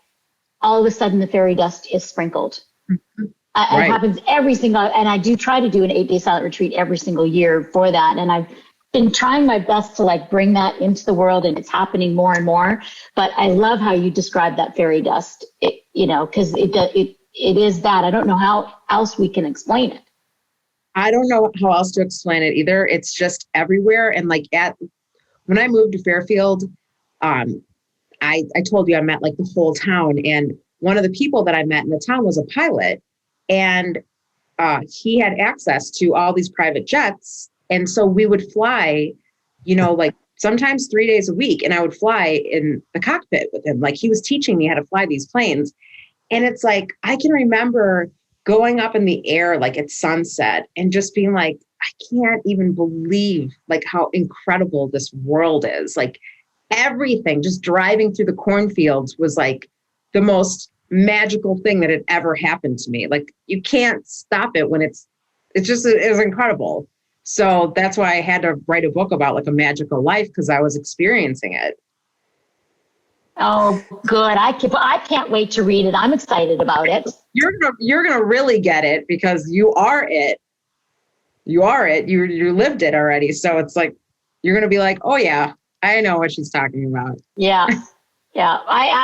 all of a sudden the fairy dust is sprinkled. Mm-hmm. It happens every single, and I do try to do an 8-day silent retreat every single year for that. And I've been trying my best to like bring that into the world and it's happening more and more. But I love how you describe that fairy dust, because it is that. I don't know how else we can explain it. I don't know how else to explain it either. It's just everywhere. And like when I moved to Fairfield, I told you I met like the whole town. And one of the people that I met in the town was a pilot. And he had access to all these private jets. And so we would fly, like sometimes 3 days a week. And I would fly in the cockpit with him. Like he was teaching me how to fly these planes. And it's like, I can remember going up in the air, like at sunset and just being like, I can't even believe like how incredible this world is. Like everything, just driving through the cornfields was like the most magical thing that had ever happened to me. Like you can't stop it when it's incredible. So that's why I had to write a book about like a magical life, because I was experiencing it. Oh, good. I can't wait to read it. I'm excited about it. You're gonna really get it, because you are it. You are it. You lived it already. So it's like you're gonna be like, oh yeah, I know what she's talking about. Yeah. Yeah.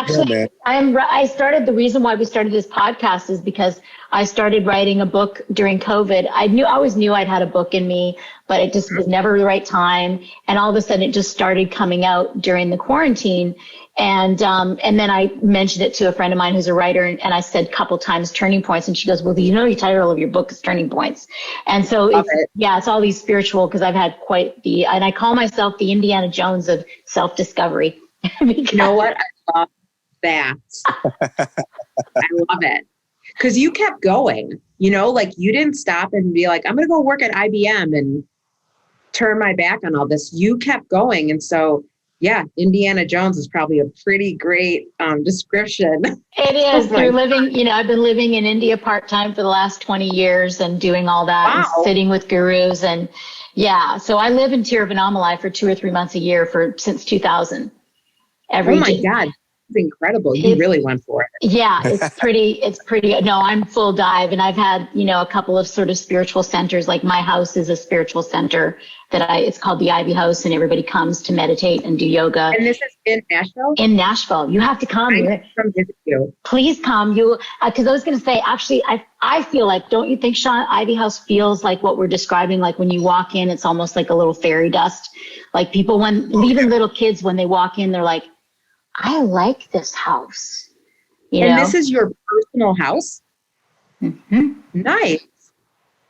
The reason why we started this podcast is because I started writing a book during COVID. I always knew I'd had a book in me, but it just was never the right time. And all of a sudden it just started coming out during the quarantine. And then I mentioned it to a friend of mine who's a writer, and I said a couple times turning points, and she goes, well, the title of your book is Turning Points. And so it's all these spiritual, because I've had and I call myself the Indiana Jones of self-discovery. You know what? I love that. I love it. Because you kept going, like you didn't stop and be like, I'm going to go work at IBM and turn my back on all this. You kept going. And so, yeah, Indiana Jones is probably a pretty great description. It is. You're living, I've been living in India part-time for the last 20 years and doing all that. Wow. And sitting with gurus. And yeah, so I live in Tiruvannamalai for 2 or 3 months a year since 2000. Oh my God. It's incredible. You really went for it. Yeah, it's pretty. No, I'm full dive. And I've had, a couple of sort of spiritual centers. Like my house is a spiritual center it's called the Ivy House, and everybody comes to meditate and do yoga. And this is in Nashville? In Nashville. You have to come. Come visit you. Please come. Because I was going to say, actually, I feel like, don't you think, Sean, Ivy House feels like what we're describing? Like when you walk in, it's almost like a little fairy dust. Like people, even little kids, when they walk in, they're like, I like this house. And this is your personal house? Mm-hmm. Nice.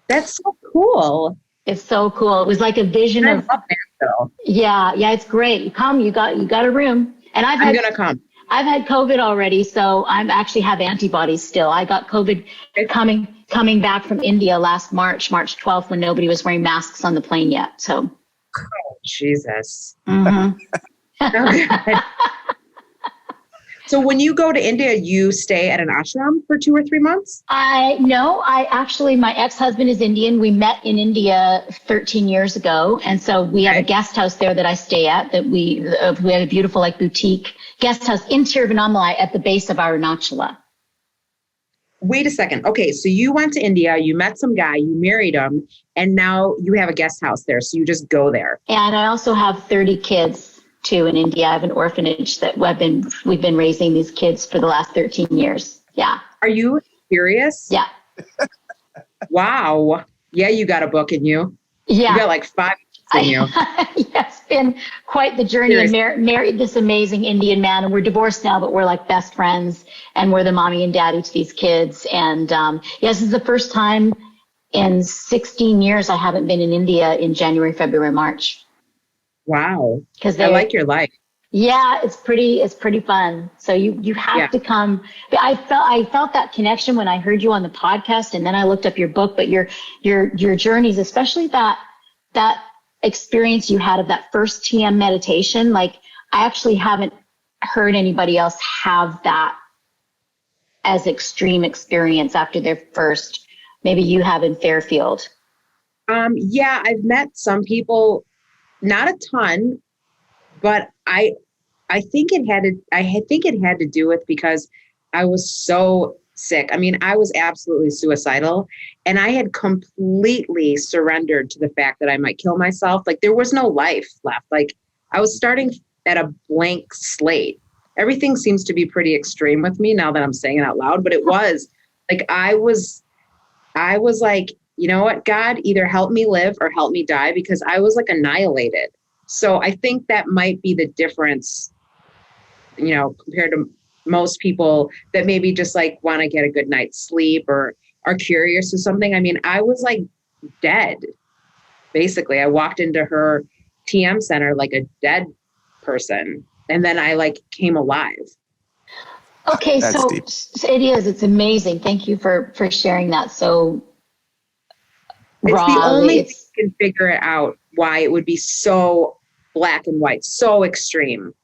That's so cool. It's so cool. It was like a vision of. I love Nashville. Yeah, it's great. You come, you got a room, and I'm gonna come. I've had COVID already, so I'm actually have antibodies still. I got COVID coming back from India last March 12th, when nobody was wearing masks on the plane yet. So. Oh, Jesus. Mm-hmm. Okay. So when you go to India, you stay at an ashram for 2 or 3 months? My ex-husband is Indian. We met in India 13 years ago. And so we have a guest house there that I stay at, that we have a beautiful like boutique guest house in Tiruvannamalai at the base of Arunachala. Wait a second. Okay. So you went to India, you met some guy, you married him, and now you have a guest house there. So you just go there. And I also have 30 kids. Too in India. I have an orphanage that we've been raising these kids for the last 13 years. Yeah. Are you serious? Yeah. Wow. Yeah, you got a book in you. Yeah. You got like 5 in you. Yeah, it's been quite the journey. I married this amazing Indian man, and we're divorced now, but we're like best friends, and we're the mommy and daddy to these kids. And this is the first time in 16 years I haven't been in India in January, February, March. Wow. Because I like your life. Yeah, it's pretty fun. So you have to come. I felt that connection when I heard you on the podcast, and then I looked up your book, but your journeys, especially that experience you had of that first TM meditation. Like I actually haven't heard anybody else have that as extreme experience after their first. Maybe you have in Fairfield. Yeah, I've met some people. Not a ton, but I think it had to do with because I was so sick. I mean, I was absolutely suicidal, and I had completely surrendered to the fact that I might kill myself. Like there was no life left. Like I was starting at a blank slate. Everything seems to be pretty extreme with me now that I'm saying it out loud, but it was like I was like, you know what, God, either help me live or help me die, because I was like annihilated. So I think that might be the difference, compared to most people that maybe just like want to get a good night's sleep or are curious or something. I mean, I was like dead. Basically, I walked into her TM center like a dead person, and then I like came alive. Okay, so deep. It is. It's amazing. Thank you for sharing that. So it's can figure it out why it would be so black and white, so extreme.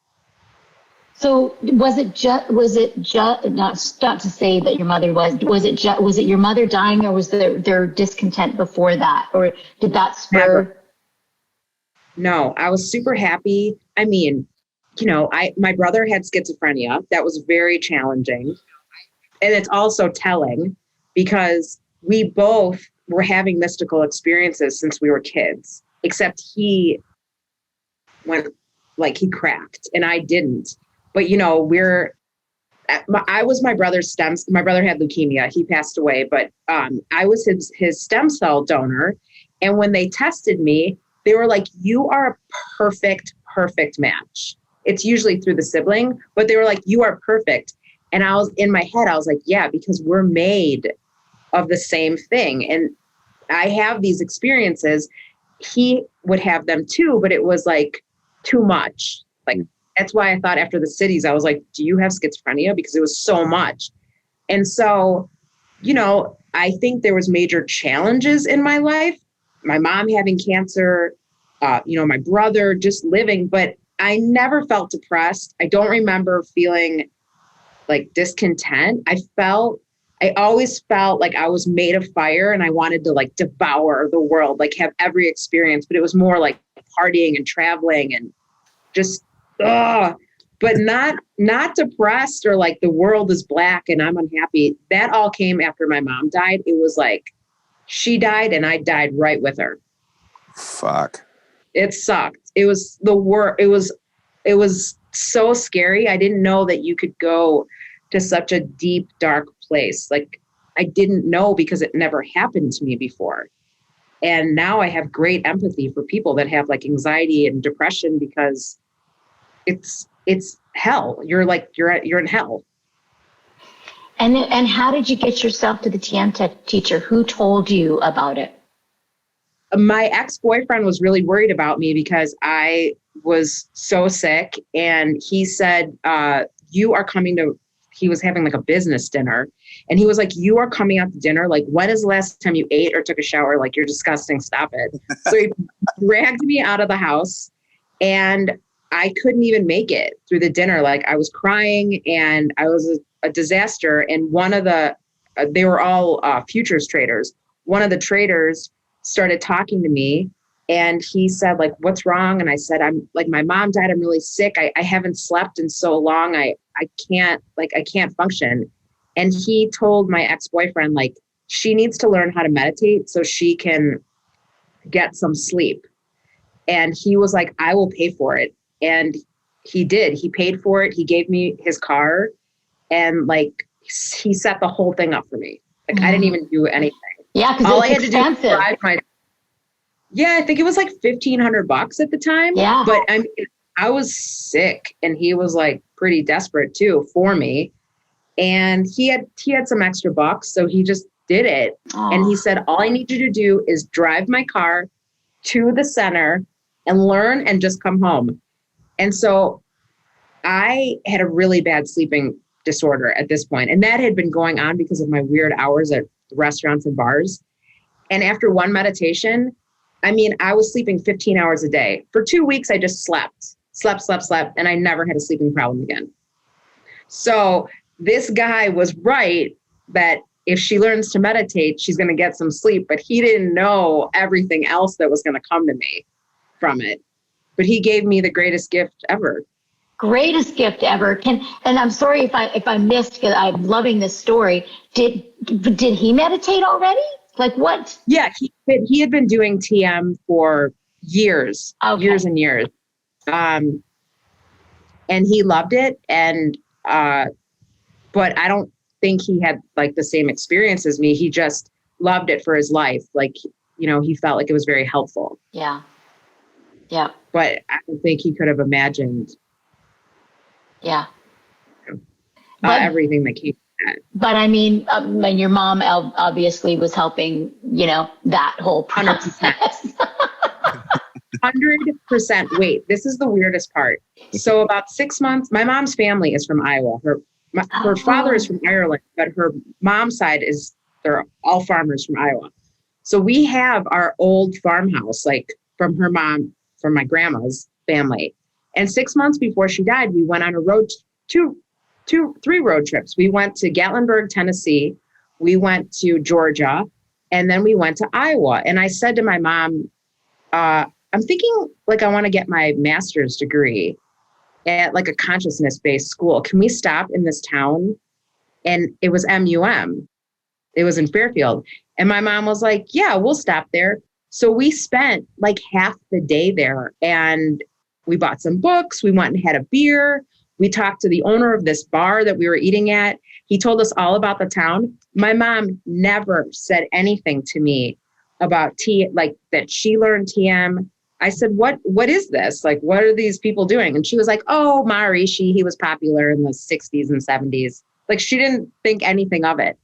So was it just not to say that your mother was it your mother dying, or was there discontent before that, or did that spur? Never. No, I was super happy. I mean, my brother had schizophrenia. That was very challenging. And it's also telling because we both were having mystical experiences since we were kids, except he went he cracked and I didn't. But, I was my brother's my brother had leukemia. He passed away, but I was his stem cell donor. And when they tested me, they were like, you are a perfect match. It's usually through the sibling, but they were like, you are perfect. And I was in my head, I was like, yeah, because we're made of the same thing. And I have these experiences. He would have them too, but it was like too much. That's why I thought after the Siddhis, I was like, do you have schizophrenia? Because it was so much. And so, I think there was major challenges in my life. My mom having cancer, my brother just living, but I never felt depressed. I don't remember feeling discontent. I always felt like I was made of fire and I wanted to devour the world, have every experience, but it was more like partying and traveling and just, but not depressed or the world is black and I'm unhappy. That all came after my mom died. It was she died and I died right with her. Fuck. It sucked. It was it was so scary. I didn't know that you could go to such a deep, dark place. I didn't know because it never happened to me before. And now I have great empathy for people that have anxiety and depression because it's hell. You're in hell. And how did you get yourself to the TM teacher? Who told you about it? My ex-boyfriend was really worried about me because I was so sick. And he said, you are coming to, he was having a business dinner. And he was like, you are coming out to dinner. When is the last time you ate or took a shower? You're disgusting. Stop it. So he dragged me out of the house and I couldn't even make it through the dinner. I was crying and I was a disaster. And one of they were all futures traders. One of the traders started talking to me and he said, what's wrong? And I said, I'm my mom died. I'm really sick. I haven't slept in so long. I can't function. And he told my ex-boyfriend, she needs to learn how to meditate so she can get some sleep. And he was like, I will pay for it. And he did. He paid for it. He gave me his car and he set the whole thing up for me. I didn't even do anything. Yeah, because all I had expensive. To do was drive yeah, I think it was $1,500 at the time. Yeah. But I was sick and he was pretty desperate too for me. And he had some extra bucks. So he just did it. Aww. And he said, all I need you to do is drive my car to the center and learn and just come home. And so I had a really bad sleeping disorder at this point. And that had been going on because of my weird hours at restaurants and bars. And after one meditation, I was sleeping 15 hours a day. For 2 weeks, I just slept. And I never had a sleeping problem again. So this guy was right that if she learns to meditate, she's going to get some sleep. But he didn't know everything else that was going to come to me from it. But he gave me the greatest gift ever. Greatest gift ever. And I'm sorry if I missed, because I'm loving this story. Did he meditate already? What? Yeah, he had been doing TM for years, years and years. And he loved it. And, but I don't think he had the same experience as me. He just loved it for his life. He felt like it was very helpful. Yeah. Yeah. But I don't think he could have imagined. Yeah. Everything that came from that. But your mom obviously was helping, that whole process. 100%. Wait, this is the weirdest part. So about 6 months, my mom's family is from Iowa. Her father is from Ireland, but her mom's side they're all farmers from Iowa. So we have our old farmhouse, like from my grandma's family. And 6 months before she died, we went on a three road trips. We went to Gatlinburg, Tennessee. We went to Georgia, and then we went to Iowa. And I said to my mom, I'm thinking like I want to get my master's degree at like a consciousness-based school. Can we stop in this town? And it was MUM. It was in Fairfield. And my mom was like, yeah, we'll stop there. So we spent like half the day there, and we bought some books. We went and had a beer. We talked to the owner of this bar that we were eating at. He told us all about the town. My mom never said anything to me about like that she learned TM. I said, what is this? Like, what are these people doing? And she was like, oh, Maharishi, he was popular in the 60s and 70s. Like, she didn't think anything of it.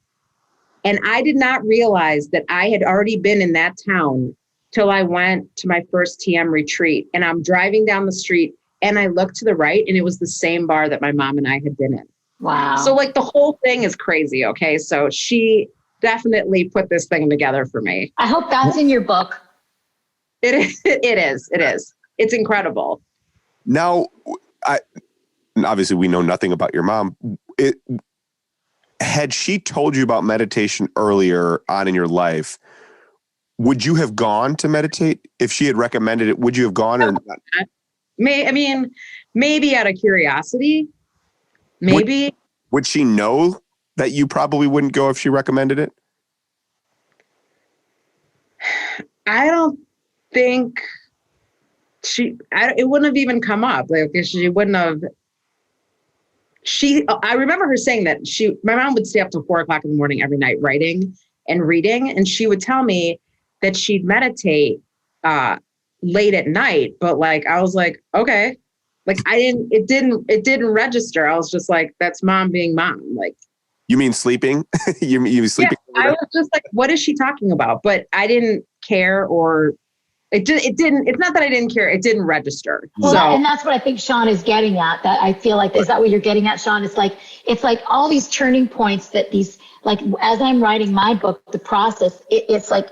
And I did not realize that I had already been in that town till I went to my first TM retreat. And I'm driving down the street and I looked to the right, and it was the same bar that my mom and I had been in. Wow. So like the whole thing is crazy. Okay. So she definitely put this thing together for me. I hope that's in your book. It is. It's incredible. Now, obviously we know nothing about your mom. Had she told you about meditation earlier on in your life, would you have gone to meditate? If she had recommended it, would you have gone or not? Maybe out of curiosity. Maybe. Would she know that you probably wouldn't go if she recommended it? I don't think it wouldn't have even come up. Like, she wouldn't have. I remember her saying that my mom would stay up till 4:00 in the morning every night writing and reading. And she would tell me that she'd meditate late at night. But like, I was like, okay. Like it didn't register. I was just like, that's mom being mom. Like, you mean sleeping? you sleeping? Yeah, I was just like, what is she talking about? But I didn't care, or it didn't. It's not that I didn't care. It didn't register. Well, and that's what I think Sean is getting at. That I feel like, is that what you're getting at, Sean? It's like all these turning points that these, like, as I'm writing my book, the process, it's like,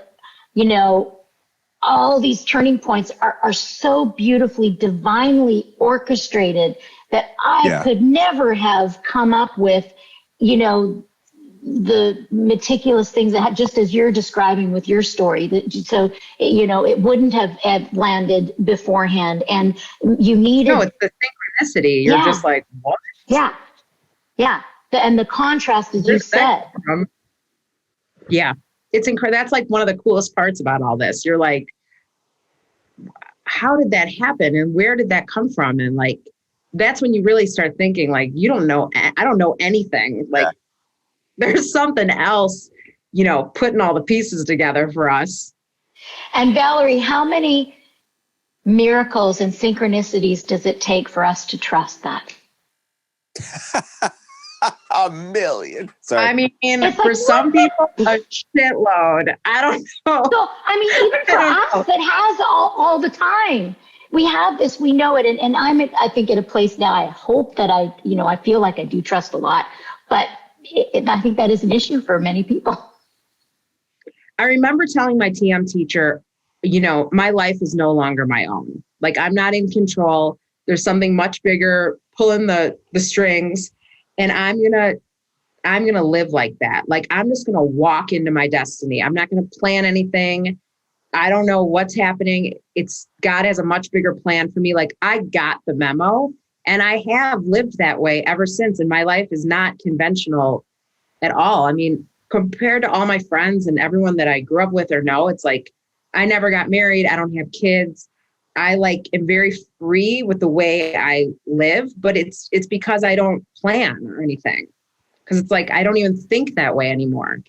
all these turning points are so beautifully, divinely orchestrated that I could never have come up with, the meticulous things that just as you're describing with your story, it wouldn't have landed beforehand. And you needed. No, it's the synchronicity. You're just like, what? Yeah. And the contrast, as you said. Yeah. It's incredible. That's like one of the coolest parts about all this. You're like, how did that happen? And where did that come from? And like, that's when you really start thinking, like, I don't know anything. Like, there's something else, putting all the pieces together for us. And Valerie, how many miracles and synchronicities does it take for us to trust that? A million. Sorry. I mean, for some people, a shitload. I don't know. So, even for us, that has all the time. We have this, we know it. And I think at a place now, I hope that I feel like I do trust a lot, but I think that is an issue for many people. I remember telling my TM teacher, my life is no longer my own. Like, I'm not in control. There's something much bigger pulling the strings. And I'm going to live like that. Like, I'm just going to walk into my destiny. I'm not going to plan anything. I don't know what's happening. God has a much bigger plan for me. Like, I got the memo, and I have lived that way ever since. And my life is not conventional at all. I mean, compared to all my friends and everyone that I grew up with or know, it's like, I never got married. I don't have kids. I am very free with the way I live, but it's because I don't plan or anything. Because it's like, I don't even think that way anymore.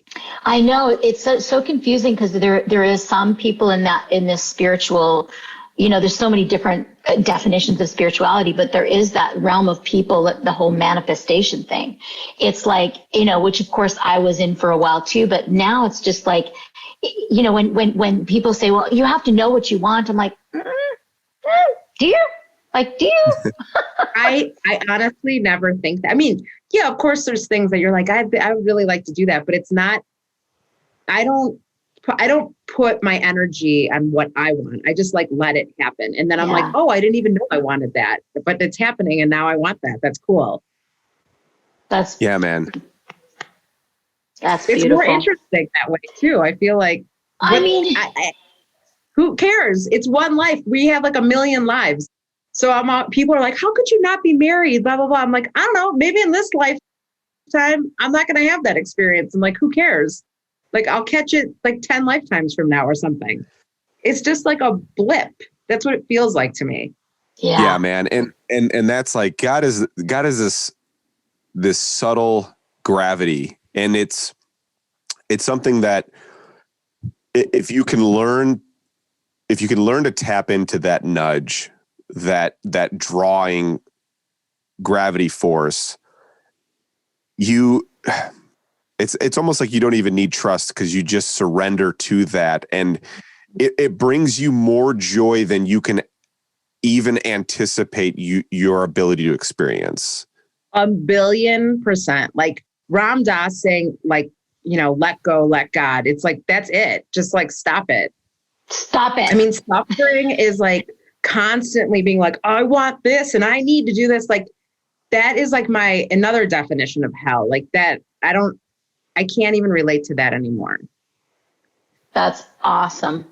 I know it's so confusing, because there is some people in this spiritual, there's so many different definitions of spirituality, but there is that realm of people, the whole manifestation thing. It's like, which of course I was in for a while too, but now it's just like, when people say, well, you have to know what you want. I'm like, do you? I honestly never think that. I mean, yeah, of course there's things that you're like, I would really like to do that, but it's not, I don't put my energy on what I want. I just like let it happen. And then I'm like, oh, I didn't even know I wanted that, but it's happening. And now I want that. That's cool. Yeah, man. That's it's beautiful. more interesting that way too. I feel like, who cares? It's one life. We have like a million lives. So people are like, how could you not be married? Blah, blah, blah. I'm like, I don't know. Maybe in this lifetime, I'm not going to have that experience. I'm like, who cares? Like, I'll catch it like 10 lifetimes from now or something. It's just like a blip. That's what it feels like to me. Yeah, man. And that's like, God is this subtle gravity. And it's something that if you can learn to tap into that nudge, that drawing gravity force, it's almost like you don't even need trust because you just surrender to that. And it brings you more joy than you can even anticipate your ability to experience. 1,000,000,000%. Like Ram Dass saying, like, let go, let God. It's like, that's it. Just like, stop it. Stop it. I mean, suffering is like constantly being like, I want this and I need to do this. Like, that is like another definition of hell. Like that, I can't even relate to that anymore. That's awesome.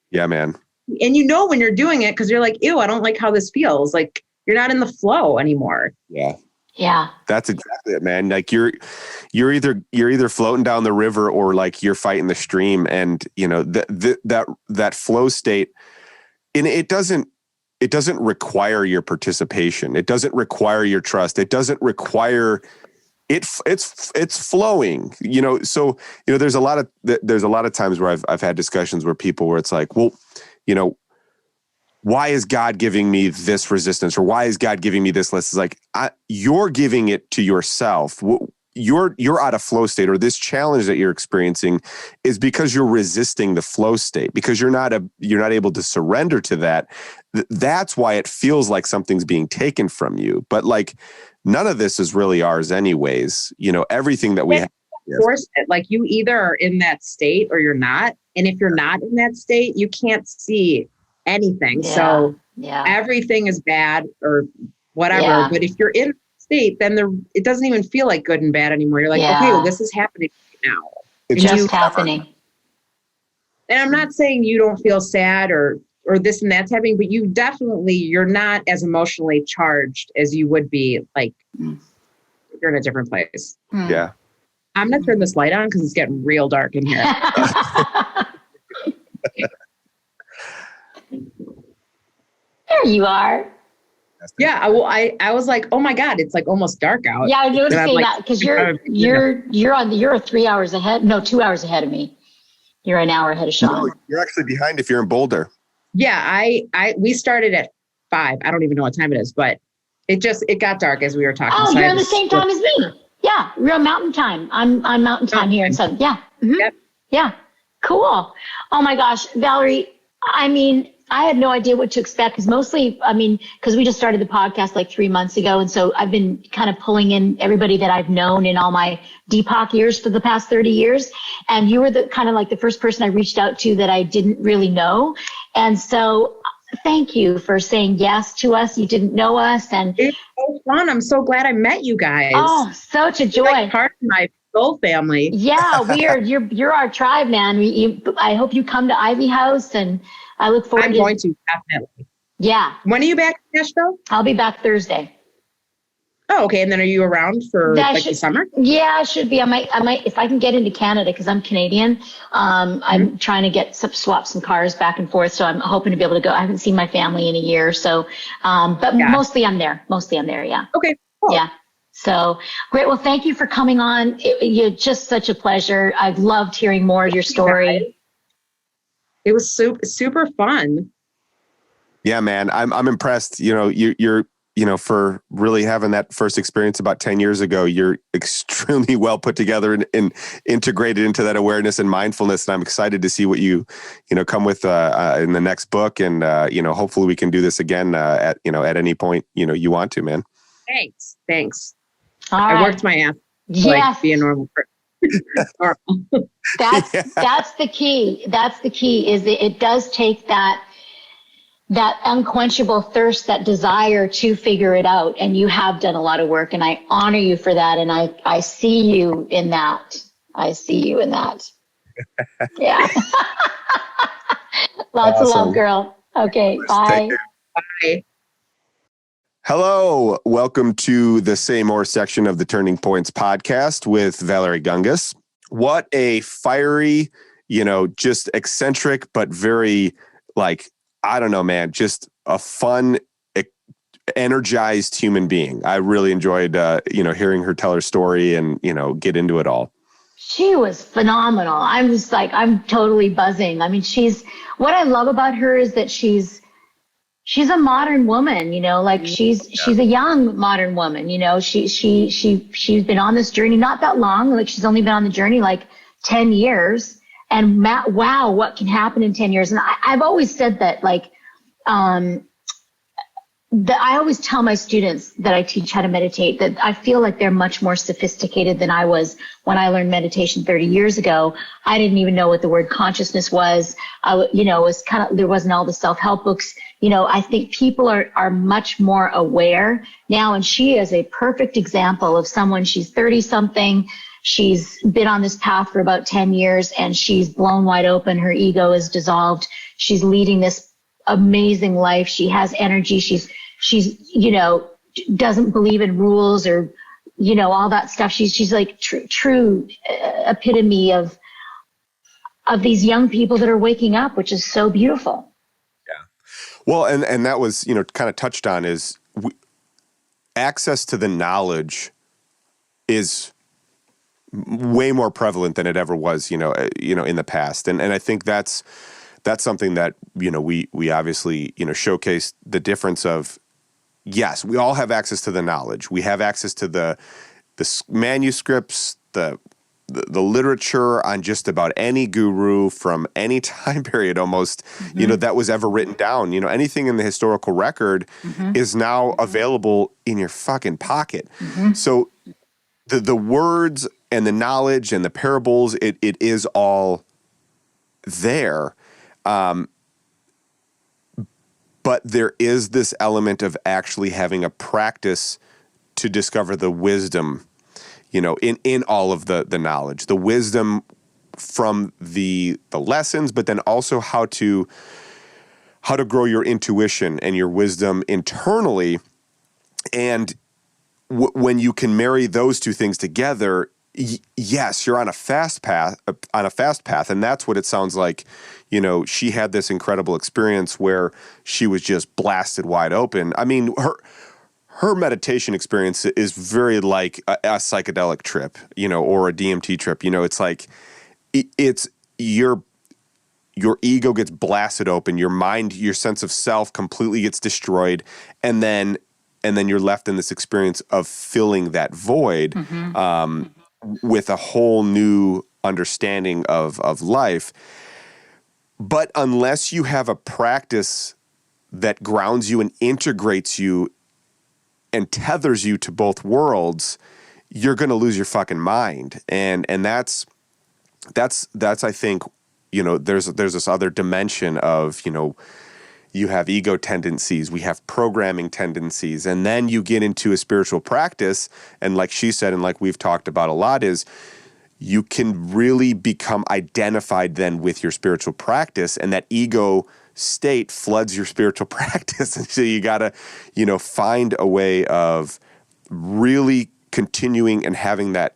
Yeah, man. And when you're doing it, because you're like, ew, I don't like how this feels. Like you're not in the flow anymore. Yeah. Yeah. That's exactly it, man. Like you're either floating down the river or like you're fighting the stream. And that flow state, and it doesn't require your participation. It doesn't require your trust. It doesn't require it's flowing, so, there's a lot of times where I've had discussions where it's like, well, why is God giving me this resistance, or why is God giving me this list? It's like, you're giving it to yourself. You're out of flow state, or this challenge that you're experiencing is because you're resisting the flow state, because you're not able to surrender to that. That's why it feels like something's being taken from you. But like, none of this is really ours anyways. Everything that we have. Force it. Like you either are in that state or you're not. And if you're not in that state, you can't see anything. Yeah. So Yeah. everything is bad or whatever. Yeah. But if you're in a state, then it doesn't even feel like good and bad anymore. You're like, Yeah. okay, well, this is happening now. It's just happening. And I'm not saying you don't feel sad or this and that's happening, but you're not as emotionally charged as you would be like if you're in a different place. Yeah. I'm going to turn this light on because it's getting real dark in here. There you are. Yeah. Well, I was like, oh my God, it's like almost dark out. Yeah, I was saying like, that because you're 3 hours ahead. No, 2 hours ahead of me. You're an hour ahead of Sean. No, you're actually behind if you're in Boulder. Yeah, we started at 5. I don't even know what time it is, but it got dark as we were talking. Oh, so you're on the same time as me. Yeah, we're on Mountain Time. I'm Mountain Time here in Southern. Yeah. Mm-hmm. Yep. Yeah. Cool. Oh my gosh, Valerie. I mean, I had no idea what to expect because because we just started the podcast like 3 months ago. And so I've been kind of pulling in everybody that I've known in all my Deepak years for the past 30 years. And you were the kind of like the first person I reached out to that I didn't really know. And so thank you for saying yes to us. You didn't know us. And it's so fun. I'm so glad I met you guys. Oh, such a joy. You're like part of my soul family. Yeah, we are. You're our tribe, man. I hope you come to Ivy House, and I look forward. I'm going to definitely. Yeah. When are you back in Nashville? I'll be back Thursday. Oh, okay. And then are you around for the summer? Yeah, I should be. I might, if I can get into Canada, because I'm Canadian. I'm trying to swap some cars back and forth. So I'm hoping to be able to go. I haven't seen my family in a year. So, but mostly I'm there. Yeah. Okay. Cool. Yeah. So great. Well, thank you for coming on. You're just such a pleasure. I've loved hearing more of your story. It was super fun. Yeah, man. I'm impressed. You're for really having that first experience about 10 years ago, you're extremely well put together and integrated into that awareness and mindfulness. And I'm excited to see what you come with in the next book. And, hopefully we can do this again at any point, you want to, man. Thanks. All right. I worked my ass. Yes. Like, be a normal person. That's the key. That's the key, is it does take that unquenchable thirst, that desire to figure it out. And you have done a lot of work, and I honor you for that. And I see you in that. I see you in that. Yeah. Lots of love, girl. Okay. Bye. Bye. Hello. Welcome to the Say More section of the Turning Points podcast with Valerie Gangas. What a fiery, just eccentric, but very I don't know, man, just a fun, energized human being. I really enjoyed, hearing her tell her story and, get into it all. She was phenomenal. I'm totally buzzing. I mean, what I love about her is that she's a modern woman, she's a young modern woman, she's been on this journey not that long. She's only been on the journey 10 years. And wow, what can happen in 10 years? And I've always said that, that I always tell my students that I teach how to meditate that I feel like they're much more sophisticated than I was when I learned meditation 30 years ago. I didn't even know what the word consciousness was. It was there wasn't all the self-help books. I think people are much more aware now. And she is a perfect example of someone. She's 30 something. She's been on this path for about 10 years, and she's blown wide open. Her ego is dissolved. She's leading this amazing life. She has energy. She's doesn't believe in rules or, all that stuff. She's like true epitome of these young people that are waking up, which is so beautiful. Yeah. Well, and that was, kind of touched on is access to the knowledge is way more prevalent than it ever was, in the past. And I think that's something that, we obviously, showcase the difference of, yes, we all have access to the knowledge. We have access to the manuscripts, the literature on just about any guru from any time period almost, that was ever written down. Anything in the historical record is now available in your fucking pocket. So the words and the knowledge and the parables, it is all there. But there is this element of actually having a practice to discover the wisdom, in all of the knowledge, the wisdom from the lessons, but then also how to grow your intuition and your wisdom internally. And when you can marry those two things together, yes, you're on a fast path, and that's what it sounds like. She had this incredible experience where she was just blasted wide open. I mean, her meditation experience is very like a psychedelic trip, or a DMT trip. It's like it's your ego gets blasted open, your mind, your sense of self completely gets destroyed, and then you're left in this experience of filling that void with a whole new understanding of life. But unless you have a practice that grounds you and integrates you and tethers you to both worlds, you're going to lose your fucking mind. And that's I think, there's this other dimension of, you have ego tendencies, we have programming tendencies, and then you get into a spiritual practice. And like she said, and like we've talked about a lot, is you can really become identified then with your spiritual practice, and that ego state floods your spiritual practice. And so you got to, find a way of really continuing and having that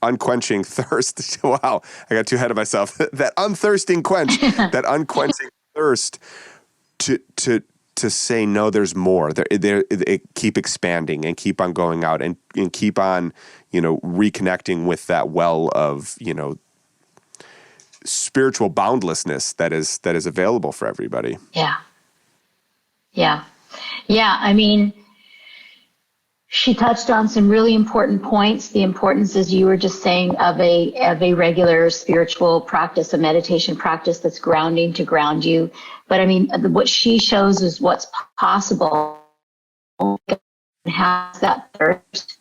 unquenching thirst. Wow, I got too ahead of myself. That unquenching thirst to say, no, there's more. Keep expanding and keep on going out and keep on, reconnecting with that well of, spiritual boundlessness that is available for everybody. Yeah. I mean, she touched on some really important points. The importance, as you were just saying, of a regular spiritual practice, a meditation practice that's grounding to ground you. But I mean, what she shows is what's possible. has that thirst,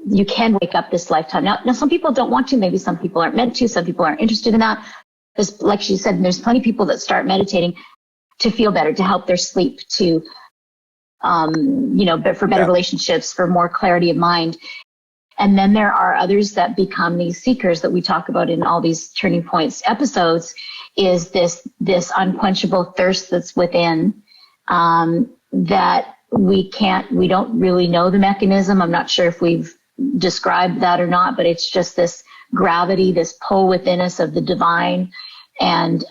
you can wake up this lifetime. Now, some people don't want to. Maybe some people aren't meant to. Some people aren't interested in that. There's, like she said, there's plenty of people that start meditating to feel better, to help their sleep, to, for better relationships, for more clarity of mind. And then there are others that become these seekers that we talk about in all these Turning Points episodes, is this unquenchable thirst that's within, that we don't really know the mechanism. I'm not sure if we've described that or not, but it's just this gravity, this pull within us of the divine. And,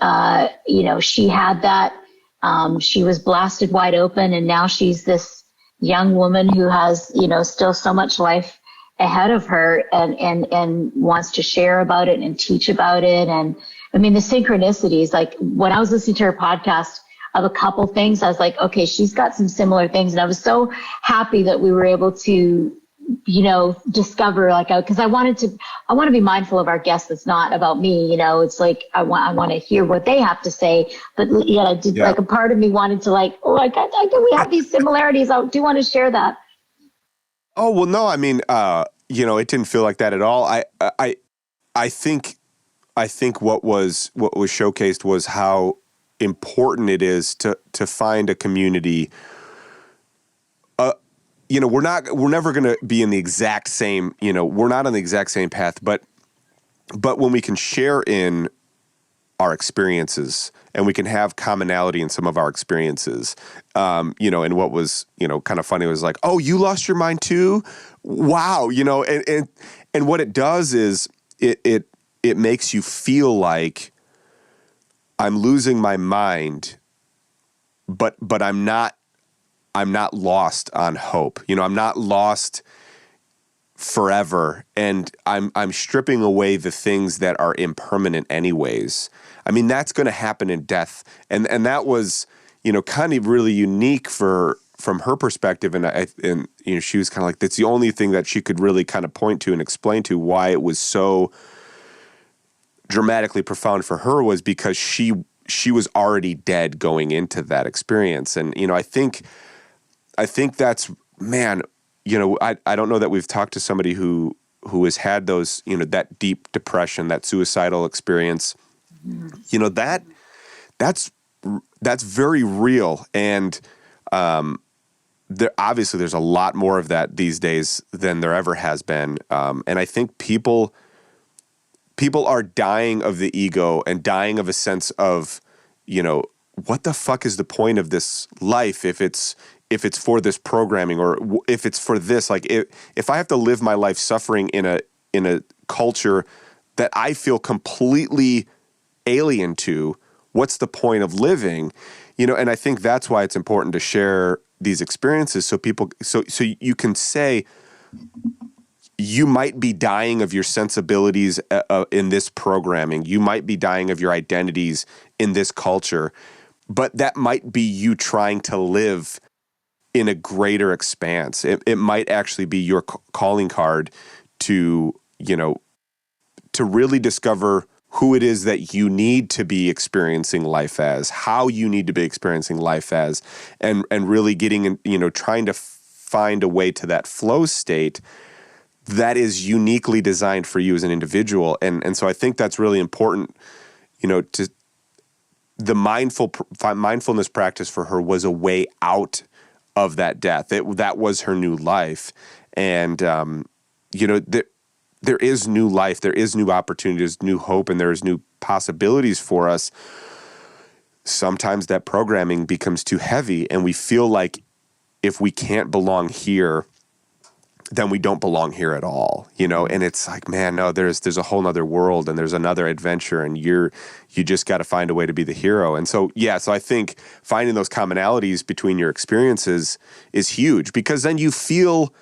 she had that. She was blasted wide open, and now she's this young woman who has, still so much life ahead of her, and wants to share about it and teach about it. And I mean, the synchronicities, like when I was listening to her podcast of a couple things, I was like, okay, she's got some similar things. And I was so happy that we were able to, discover, because I want to be mindful of our guests. It's not about me, it's like, I want to hear what they have to say, but like a part of me wanted to we have these similarities. I do want to share that. Oh, well, no, I mean, it didn't feel like that at all. I think what was showcased was how important it is to find a community. We're never going to be in the exact same, we're not on the exact same path, but when we can share in our experiences and we can have commonality in some of our experiences, and what was, kind of funny was like, oh, you lost your mind too? Wow. And what it does is it makes you feel like I'm losing my mind, but I'm not lost on hope. I'm not lost forever, and I'm stripping away the things that are impermanent anyways. I mean, that's going to happen in death, and that was, kind of really unique from her perspective, and she was kind of like, that's the only thing that she could really kind of point to and explain to why it was so dramatically profound for her, was because she was already dead going into that experience. And I think that's, man, I don't know that we've talked to somebody who has had those, that deep depression, that suicidal experience. That's very real. And there's a lot more of that these days than there ever has been. And I think people are dying of the ego and dying of a sense of, what the fuck is the point of this life if it's for this programming, or if it's for this, like if I have to live my life suffering in a culture that I feel completely alien to, what's the point of living? And I think that's why it's important to share these experiences, so people, so you can say, you might be dying of your sensibilities in this programming. You might be dying of your identities in this culture, but that might be you trying to live in a greater expanse. It might actually be your calling card to, to really discover who it is that you need to be experiencing life as, how you need to be experiencing life as, and really getting in, trying to find a way to that flow state that is uniquely designed for you as an individual. And so I think that's really important, to the mindfulness practice for her was a way out of that death. That was her new life. And, there is new life, there is new opportunities, new hope, and there's new possibilities for us. Sometimes that programming becomes too heavy, and we feel like if we can't belong here, then we don't belong here at all, and it's like, man, no, there's a whole nother world, and there's another adventure, and you just got to find a way to be the hero. And so, so I think finding those commonalities between your experiences is huge, because then you feel,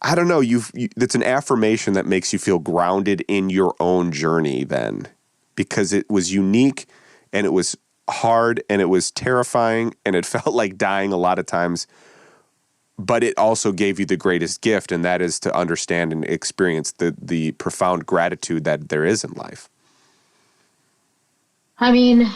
I don't know, it's an affirmation that makes you feel grounded in your own journey then, because it was unique, and it was hard, and it was terrifying, and it felt like dying a lot of times. But it also gave you the greatest gift, and that is to understand and experience the profound gratitude that there is in life. I mean,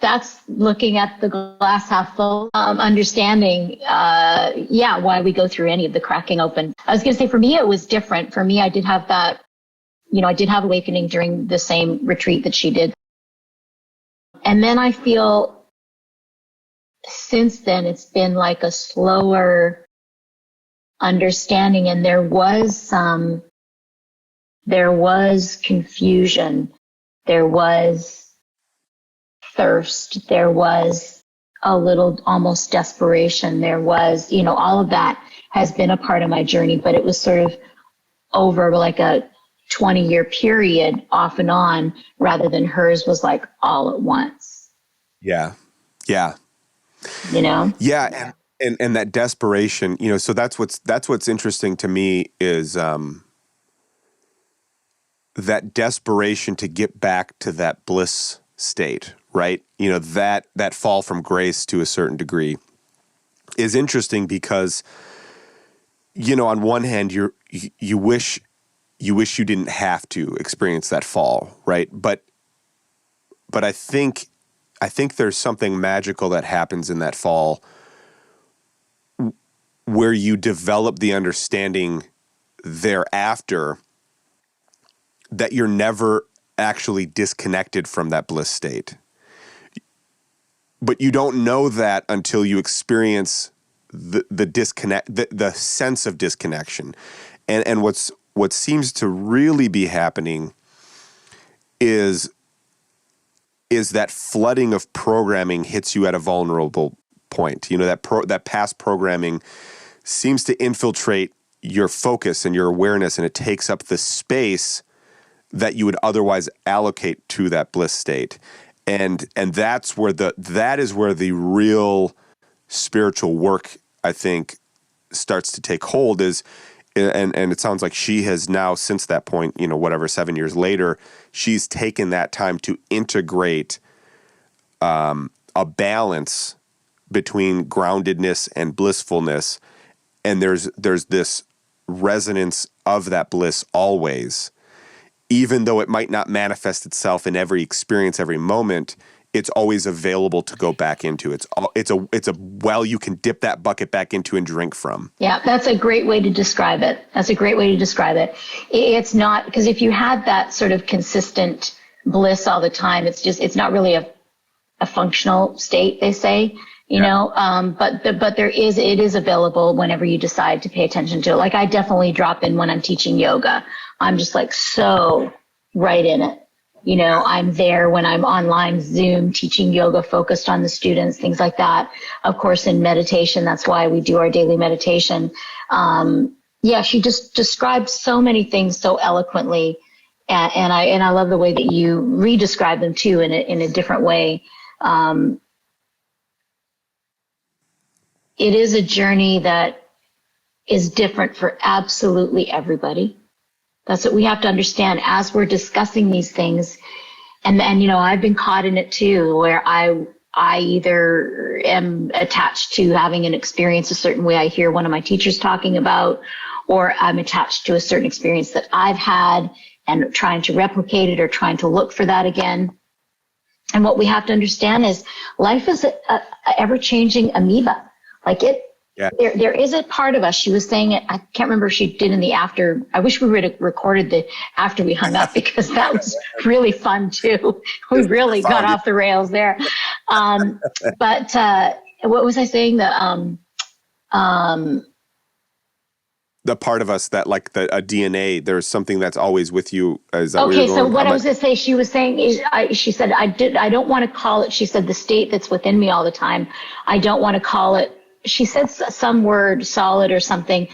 that's looking at the glass half full, understanding, why we go through any of the cracking open. I was going to say, for me, it was different. For me, I did have that, I did have awakening during the same retreat that she did. And then I feel since then, it's been like a slower understanding. And there was confusion. There was thirst. There was a little almost desperation. There was, all of that has been a part of my journey, but it was sort of over like a 20-year period off and on, rather than hers was like all at once. Yeah. Yeah. Yeah. And that desperation, so that's what's interesting to me is, that desperation to get back to that bliss state, right? That fall from grace to a certain degree is interesting because, on one hand, you wish you didn't have to experience that fall, right? But I think there's something magical that happens in that fall where you develop the understanding thereafter that you're never actually disconnected from that bliss state. But you don't know that until you experience the disconnect, the sense of disconnection. And what seems to really be happening is that flooding of programming hits you at a vulnerable point. That past programming seems to infiltrate your focus and your awareness, and it takes up the space that you would otherwise allocate to that bliss state. And that is where the real spiritual work, I think, starts to take hold, and it sounds like she has now, since that point, 7 years later, she's taken that time to integrate a balance between groundedness and blissfulness. And there's this resonance of that bliss always. Even though it might not manifest itself in every experience, every moment, it's always available to go back into. It's a well you can dip that bucket back into and drink from. Yeah, that's a great way to describe it. It's not, because if you had that sort of consistent bliss all the time, it's not really a functional state, they say, but it is available whenever you decide to pay attention to it. Like, I definitely drop in when I'm teaching yoga. I'm just like so right in it. I'm there when I'm online Zoom teaching yoga, focused on the students, things like that. Of course, in meditation, that's why we do our daily meditation. She just described so many things so eloquently. And I love the way that you re-describe them too in a different way. It is a journey that is different for absolutely everybody. That's what we have to understand as we're discussing these things. And I've been caught in it too, where I either am attached to having an experience a certain way I hear one of my teachers talking about, or I'm attached to a certain experience that I've had and trying to replicate it or trying to look for that again. And what we have to understand is life is a ever-changing amoeba. There is a part of us. She was saying it. I can't remember if she did in the after. I wish we would have recorded the after we hung up, because that was really fun too. We really got off the rails there. But what was I saying? The part of us that, like a DNA, there's something that's always with you. Is that okay? So what I was going to say, she was saying is, she said, I don't want to call it. She said the state that's within me all the time. I don't want to call it. She said some word, solid or something,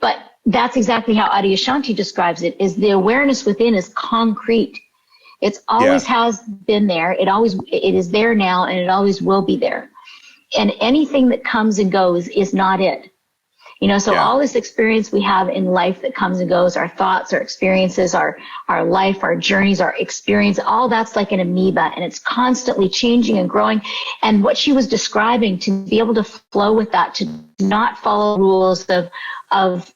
but that's exactly how Adyashanti describes it, is the awareness within is concrete. It's always has been there. It is there now, and it always will be there. And anything that comes and goes is not it. All this experience we have in life that comes and goes, our thoughts, our experiences, our life, our journeys, our experience, all that's like an amoeba, and it's constantly changing and growing. And what she was describing, to be able to flow with that, to not follow rules of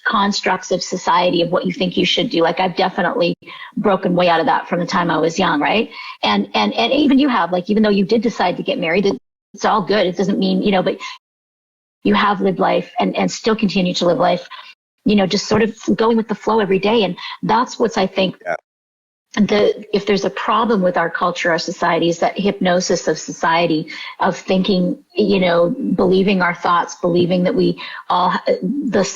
constructs of society of what you think you should do. Like I've definitely broken way out of that from the time I was young, right? And even you have, like, even though you did decide to get married, it's all good. It doesn't mean, but you have lived life and still continue to live life, just sort of going with the flow every day. And that's what's, I think, if there's a problem with our culture, our society, is that hypnosis of society, of thinking, believing our thoughts, believing that we all,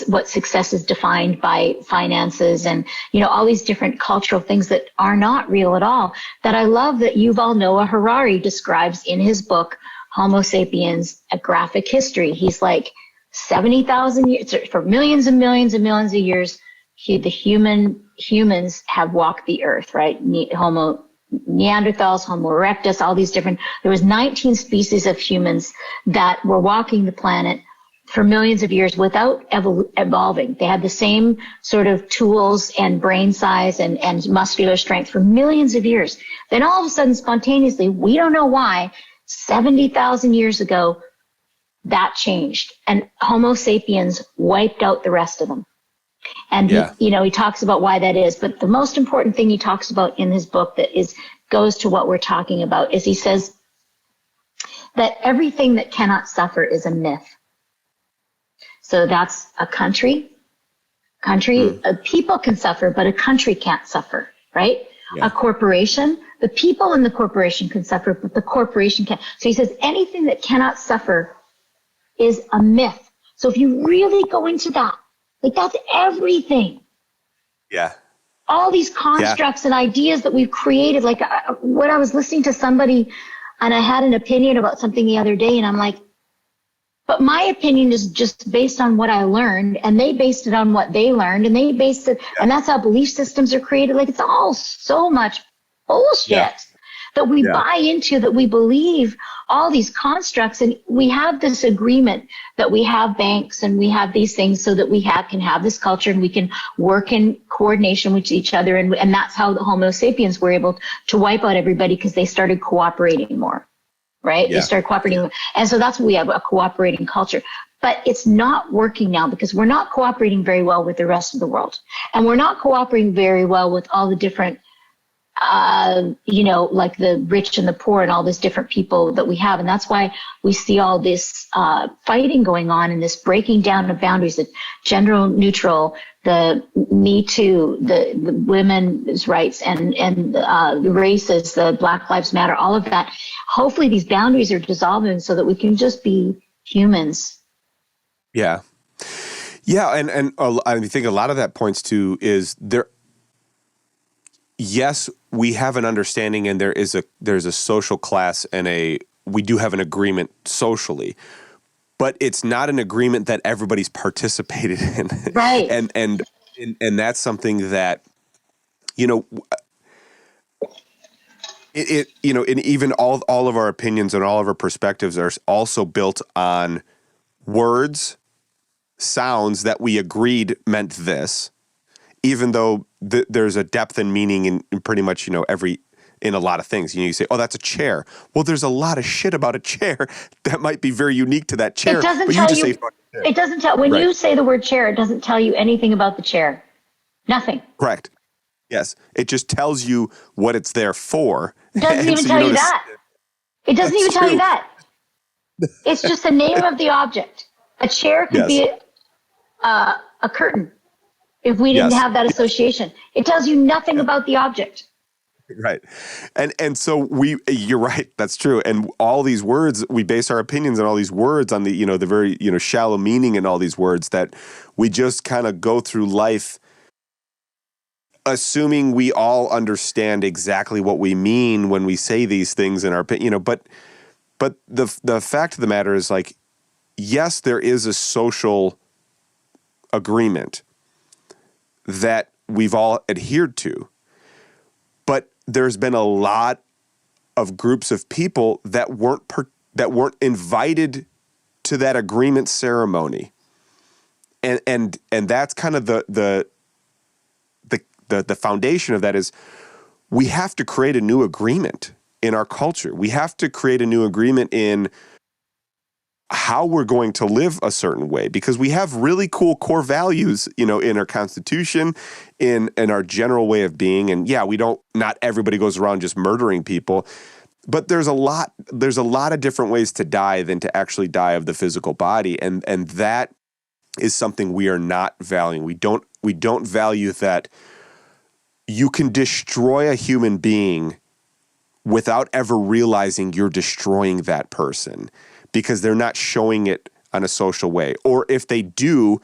what success is defined by finances and, all these different cultural things that are not real at all. That I love that Yuval Noah Harari describes in his book, Homo Sapiens, A Graphic History. He's like 70,000 years, for millions and millions and millions of years, humans have walked the earth, right? Homo Neanderthals, Homo erectus, all these different, there was 19 species of humans that were walking the planet for millions of years without evolving. They had the same sort of tools and brain size and muscular strength for millions of years. Then all of a sudden, spontaneously, we don't know why, 70,000 years ago, that changed. And Homo sapiens wiped out the rest of them. And he talks about why that is. But the most important thing he talks about in his book that goes to what we're talking about is he says that everything that cannot suffer is a myth. So that's a country. People can suffer, but a country can't suffer, right? Yeah. A corporation, the people in the corporation can suffer, but the corporation can't. So he says anything that cannot suffer is a myth. So if you really go into that, like that's everything. Yeah. All these constructs and ideas that we've created. Like when I was listening to somebody and I had an opinion about something the other day and I'm like, but my opinion is just based on what I learned and they based it on what they learned and they based it. And that's how belief systems are created. Like it's all so much bullshit that we buy into, that we believe all these constructs. And we have this agreement that we have banks and we have these things so that we can have this culture and we can work in coordination with each other. And that's how the Homo sapiens were able to wipe out everybody, because they started cooperating more, right? They started cooperating. And so that's what we have, a cooperating culture. But it's not working now because we're not cooperating very well with the rest of the world. And we're not cooperating very well with all the different like the rich and the poor and all these different people that we have. And that's why we see all this fighting going on and this breaking down of boundaries, the gender neutral, the Me Too, the women's rights and the races, the Black Lives Matter, all of that. Hopefully these boundaries are dissolving so that we can just be humans. Yeah. Yeah. And I think a lot of that points to is there. Yes, we have an understanding and there's a social class and we do have an agreement socially, but it's not an agreement that everybody's participated in. Right. and that's something that, and even all of our opinions and all of our perspectives are also built on words, sounds that we agreed meant this, even though there's a depth and meaning in pretty much, in a lot of things. You say, oh, that's a chair. Well, there's a lot of shit about a chair that might be very unique to that chair. It doesn't tell you. It doesn't tell. When you say the word chair, it doesn't tell you anything about the chair. Nothing. Correct. Yes. It just tells you what it's there for. It doesn't even tell you that. It doesn't even tell you that. It's just the name of the object. A chair could be a curtain. If we didn't have that association, it tells you nothing about the object. Right. And so you're right. That's true. And all these words, we base our opinions on all these words on the, the very, shallow meaning in all these words that we just kind of go through life assuming we all understand exactly what we mean when we say these things in our, but the fact of the matter is, like, yes, there is a social agreement that we've all adhered to, but there's been a lot of groups of people that weren't invited to that agreement ceremony, and that's kind of the foundation of that is we have to create a new agreement in our culture. We have to create a new agreement in how we're going to live a certain way, because we have really cool core values, in our Constitution, in our general way of being. And yeah, not everybody goes around just murdering people, but there's a lot of different ways to die than to actually die of the physical body. And that is something we are not valuing. We don't value that you can destroy a human being without ever realizing you're destroying that person, because they're not showing it on a social way. Or if they do,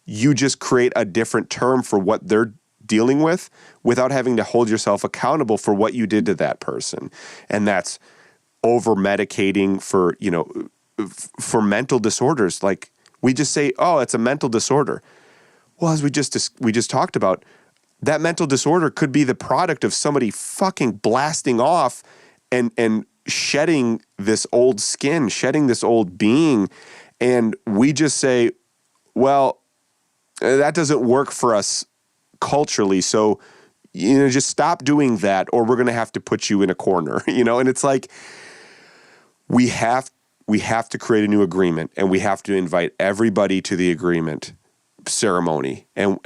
you just create a different term for what they're dealing with without having to hold yourself accountable for what you did to that person. And that's over-medicating for mental disorders. Like, we just say, oh, it's a mental disorder. Well, as we just talked about, that mental disorder could be the product of somebody fucking blasting off and shedding this old skin, shedding this old being. And we just say, well, that doesn't work for us culturally. So, just stop doing that, or we're going to have to put you in a corner, and it's like, we have to create a new agreement, and we have to invite everybody to the agreement ceremony. And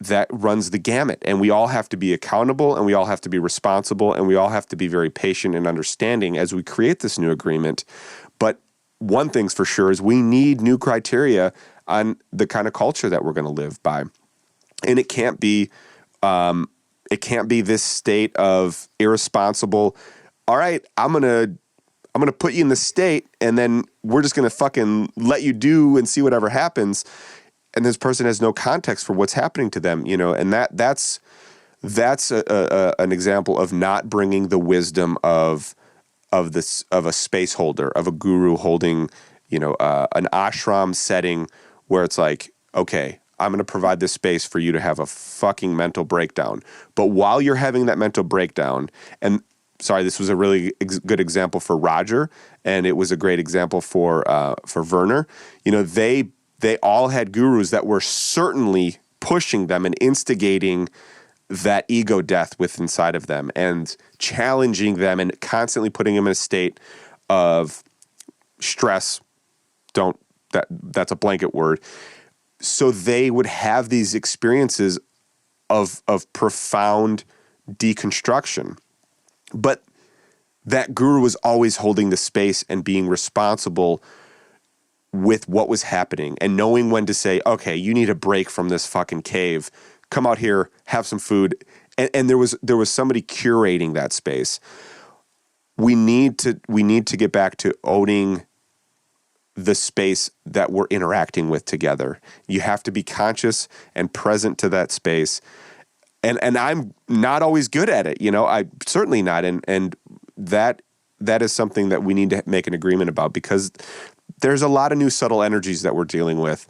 that runs the gamut, and we all have to be accountable, and we all have to be responsible, and we all have to be very patient and understanding as we create this new agreement. But one thing's for sure is we need new criteria on the kind of culture that we're going to live by. And it can't be this state of irresponsible, all right, I'm going to put you in the state, and then we're just going to fucking let you do and see whatever happens. And this person has no context for what's happening to them, and that's an example of not bringing the wisdom of a space holder, of a guru holding, an ashram setting where it's like, okay, I'm going to provide this space for you to have a fucking mental breakdown. But while you're having that mental breakdown, and sorry, this was a really good example for Roger, and it was a great example for Werner. They all had gurus that were certainly pushing them and instigating that ego death within inside of them and challenging them and constantly putting them in a state of stress. That's a blanket word. So they would have these experiences of profound deconstruction. But that guru was always holding the space and being responsible with what was happening and knowing when to say, okay, you need a break from this fucking cave. Come out here, have some food. And there was somebody curating that space. We need to get back to owning the space that we're interacting with together. You have to be conscious and present to that space. And I'm not always good at it, I certainly not. And that is something that we need to make an agreement about, because there's a lot of new subtle energies that we're dealing with.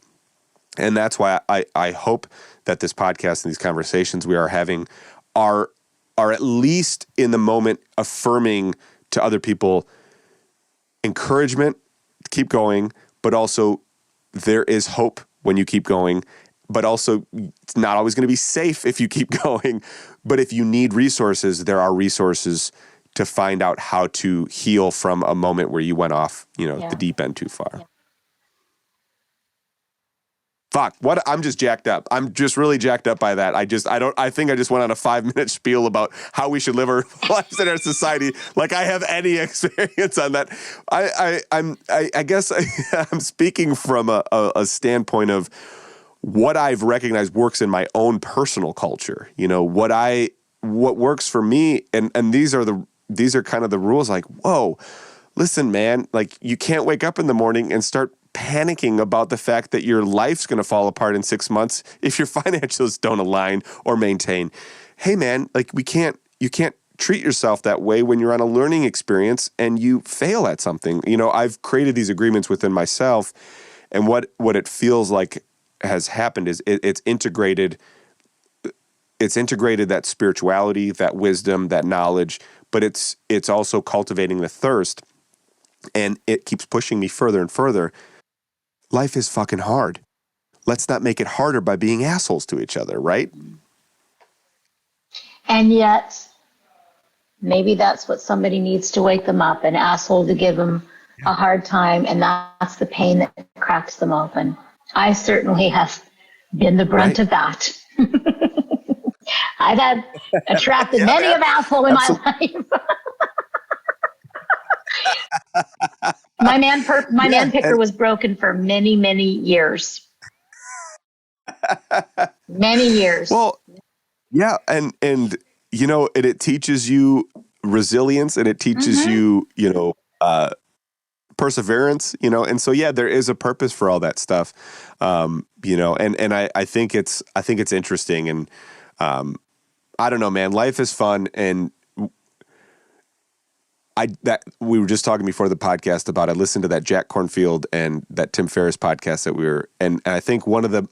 And that's why I hope that this podcast and these conversations we are having are at least in the moment affirming to other people encouragement to keep going, but also there is hope when you keep going. But also, it's not always going to be safe if you keep going. But if you need resources, there are resources to find out how to heal from a moment where you went off, the deep end too far. Yeah. Fuck, what? I'm just jacked up. I'm just really jacked up by that. I think I just went on a 5-minute spiel about how we should live our lives in our society. Like I have any experience on that. I guess I'm speaking from a standpoint of what I've recognized works in my own personal culture. What works for me, and these are kind of the rules. Like, whoa, listen, man, like you can't wake up in the morning and start panicking about the fact that your life's going to fall apart in 6 months if your financials don't align or maintain. Hey, man, like you can't treat yourself that way when you're on a learning experience and you fail at something. I've created these agreements within myself, and what it feels like has happened is it's integrated that spirituality, that wisdom, that knowledge, but it's also cultivating the thirst, and it keeps pushing me further and further. Life is fucking hard. Let's not make it harder by being assholes to each other, right? And yet, maybe that's what somebody needs to wake them up, an asshole to give them a hard time, and that's the pain that cracks them open. I certainly have been the brunt of that. I've attracted many an asshole in my life. My man picker was broken for many, many years. Many years. Well, yeah, and it teaches you resilience, and it teaches you, perseverance, and so there is a purpose for all that stuff, and I think it's interesting, and I don't know, man, life is fun, and we were just talking before the podcast about, I listened to that Jack Kornfield and that Tim Ferriss podcast that and I think one of the,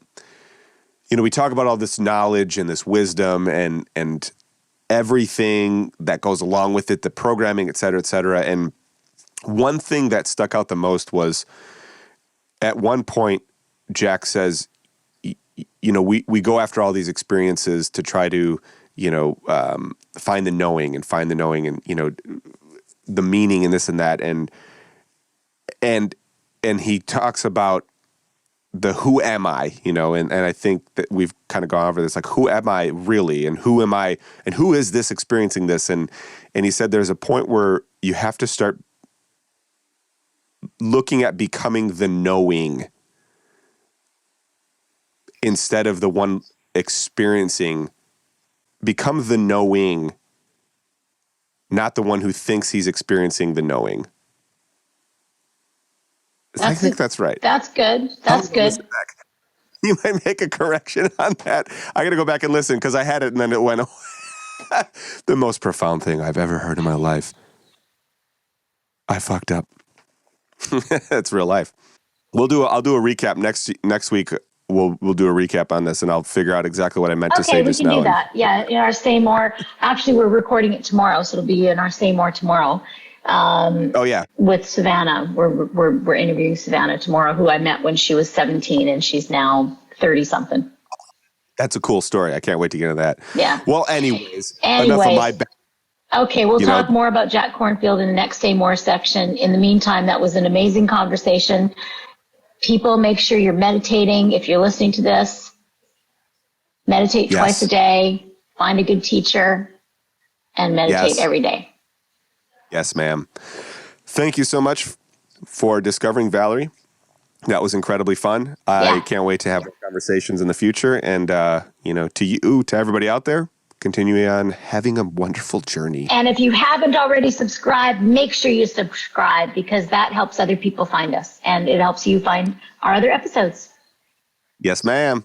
we talk about all this knowledge and this wisdom and everything that goes along with it, the programming, et cetera, and one thing that stuck out the most was at one point, Jack says, we go after all these experiences to try to, find the knowing and, the meaning and this and that. And he talks about the who am I, and I think that we've kind of gone over this, like, who am I really? And who am I? And who is this experiencing this? And he said there's a point where you have to start looking at becoming the knowing instead of the one experiencing. Become the knowing, not the one who thinks he's experiencing the knowing. I think that's right. That's good. That's good. You might make a correction on that. I got to go back and listen because I had it and then it went away. The most profound thing I've ever heard in my life. I fucked up. That's real life. I'll do a recap next week. We'll do a recap on this, and I'll figure out exactly what I meant to say just now. Okay, we can do that. Yeah, in our Say More. Actually, we're recording it tomorrow, so it'll be in our Say More tomorrow. With Savannah, we're interviewing Savannah tomorrow, who I met when she was 17, and she's now 30 something. That's a cool story. I can't wait to get into that. Yeah. Well, anyways. Enough of my. Okay, we'll talk more about Jack Kornfield in the next Say More section. In the meantime, that was an amazing conversation. People, make sure you're meditating. If you're listening to this, meditate twice a day, find a good teacher, and meditate every day. Yes, ma'am. Thank you so much for discovering Valerie. That was incredibly fun. I can't wait to have conversations in the future. And, to everybody out there, continue on having a wonderful journey. And if you haven't already subscribed, make sure you subscribe because that helps other people find us and it helps you find our other episodes. Yes, ma'am.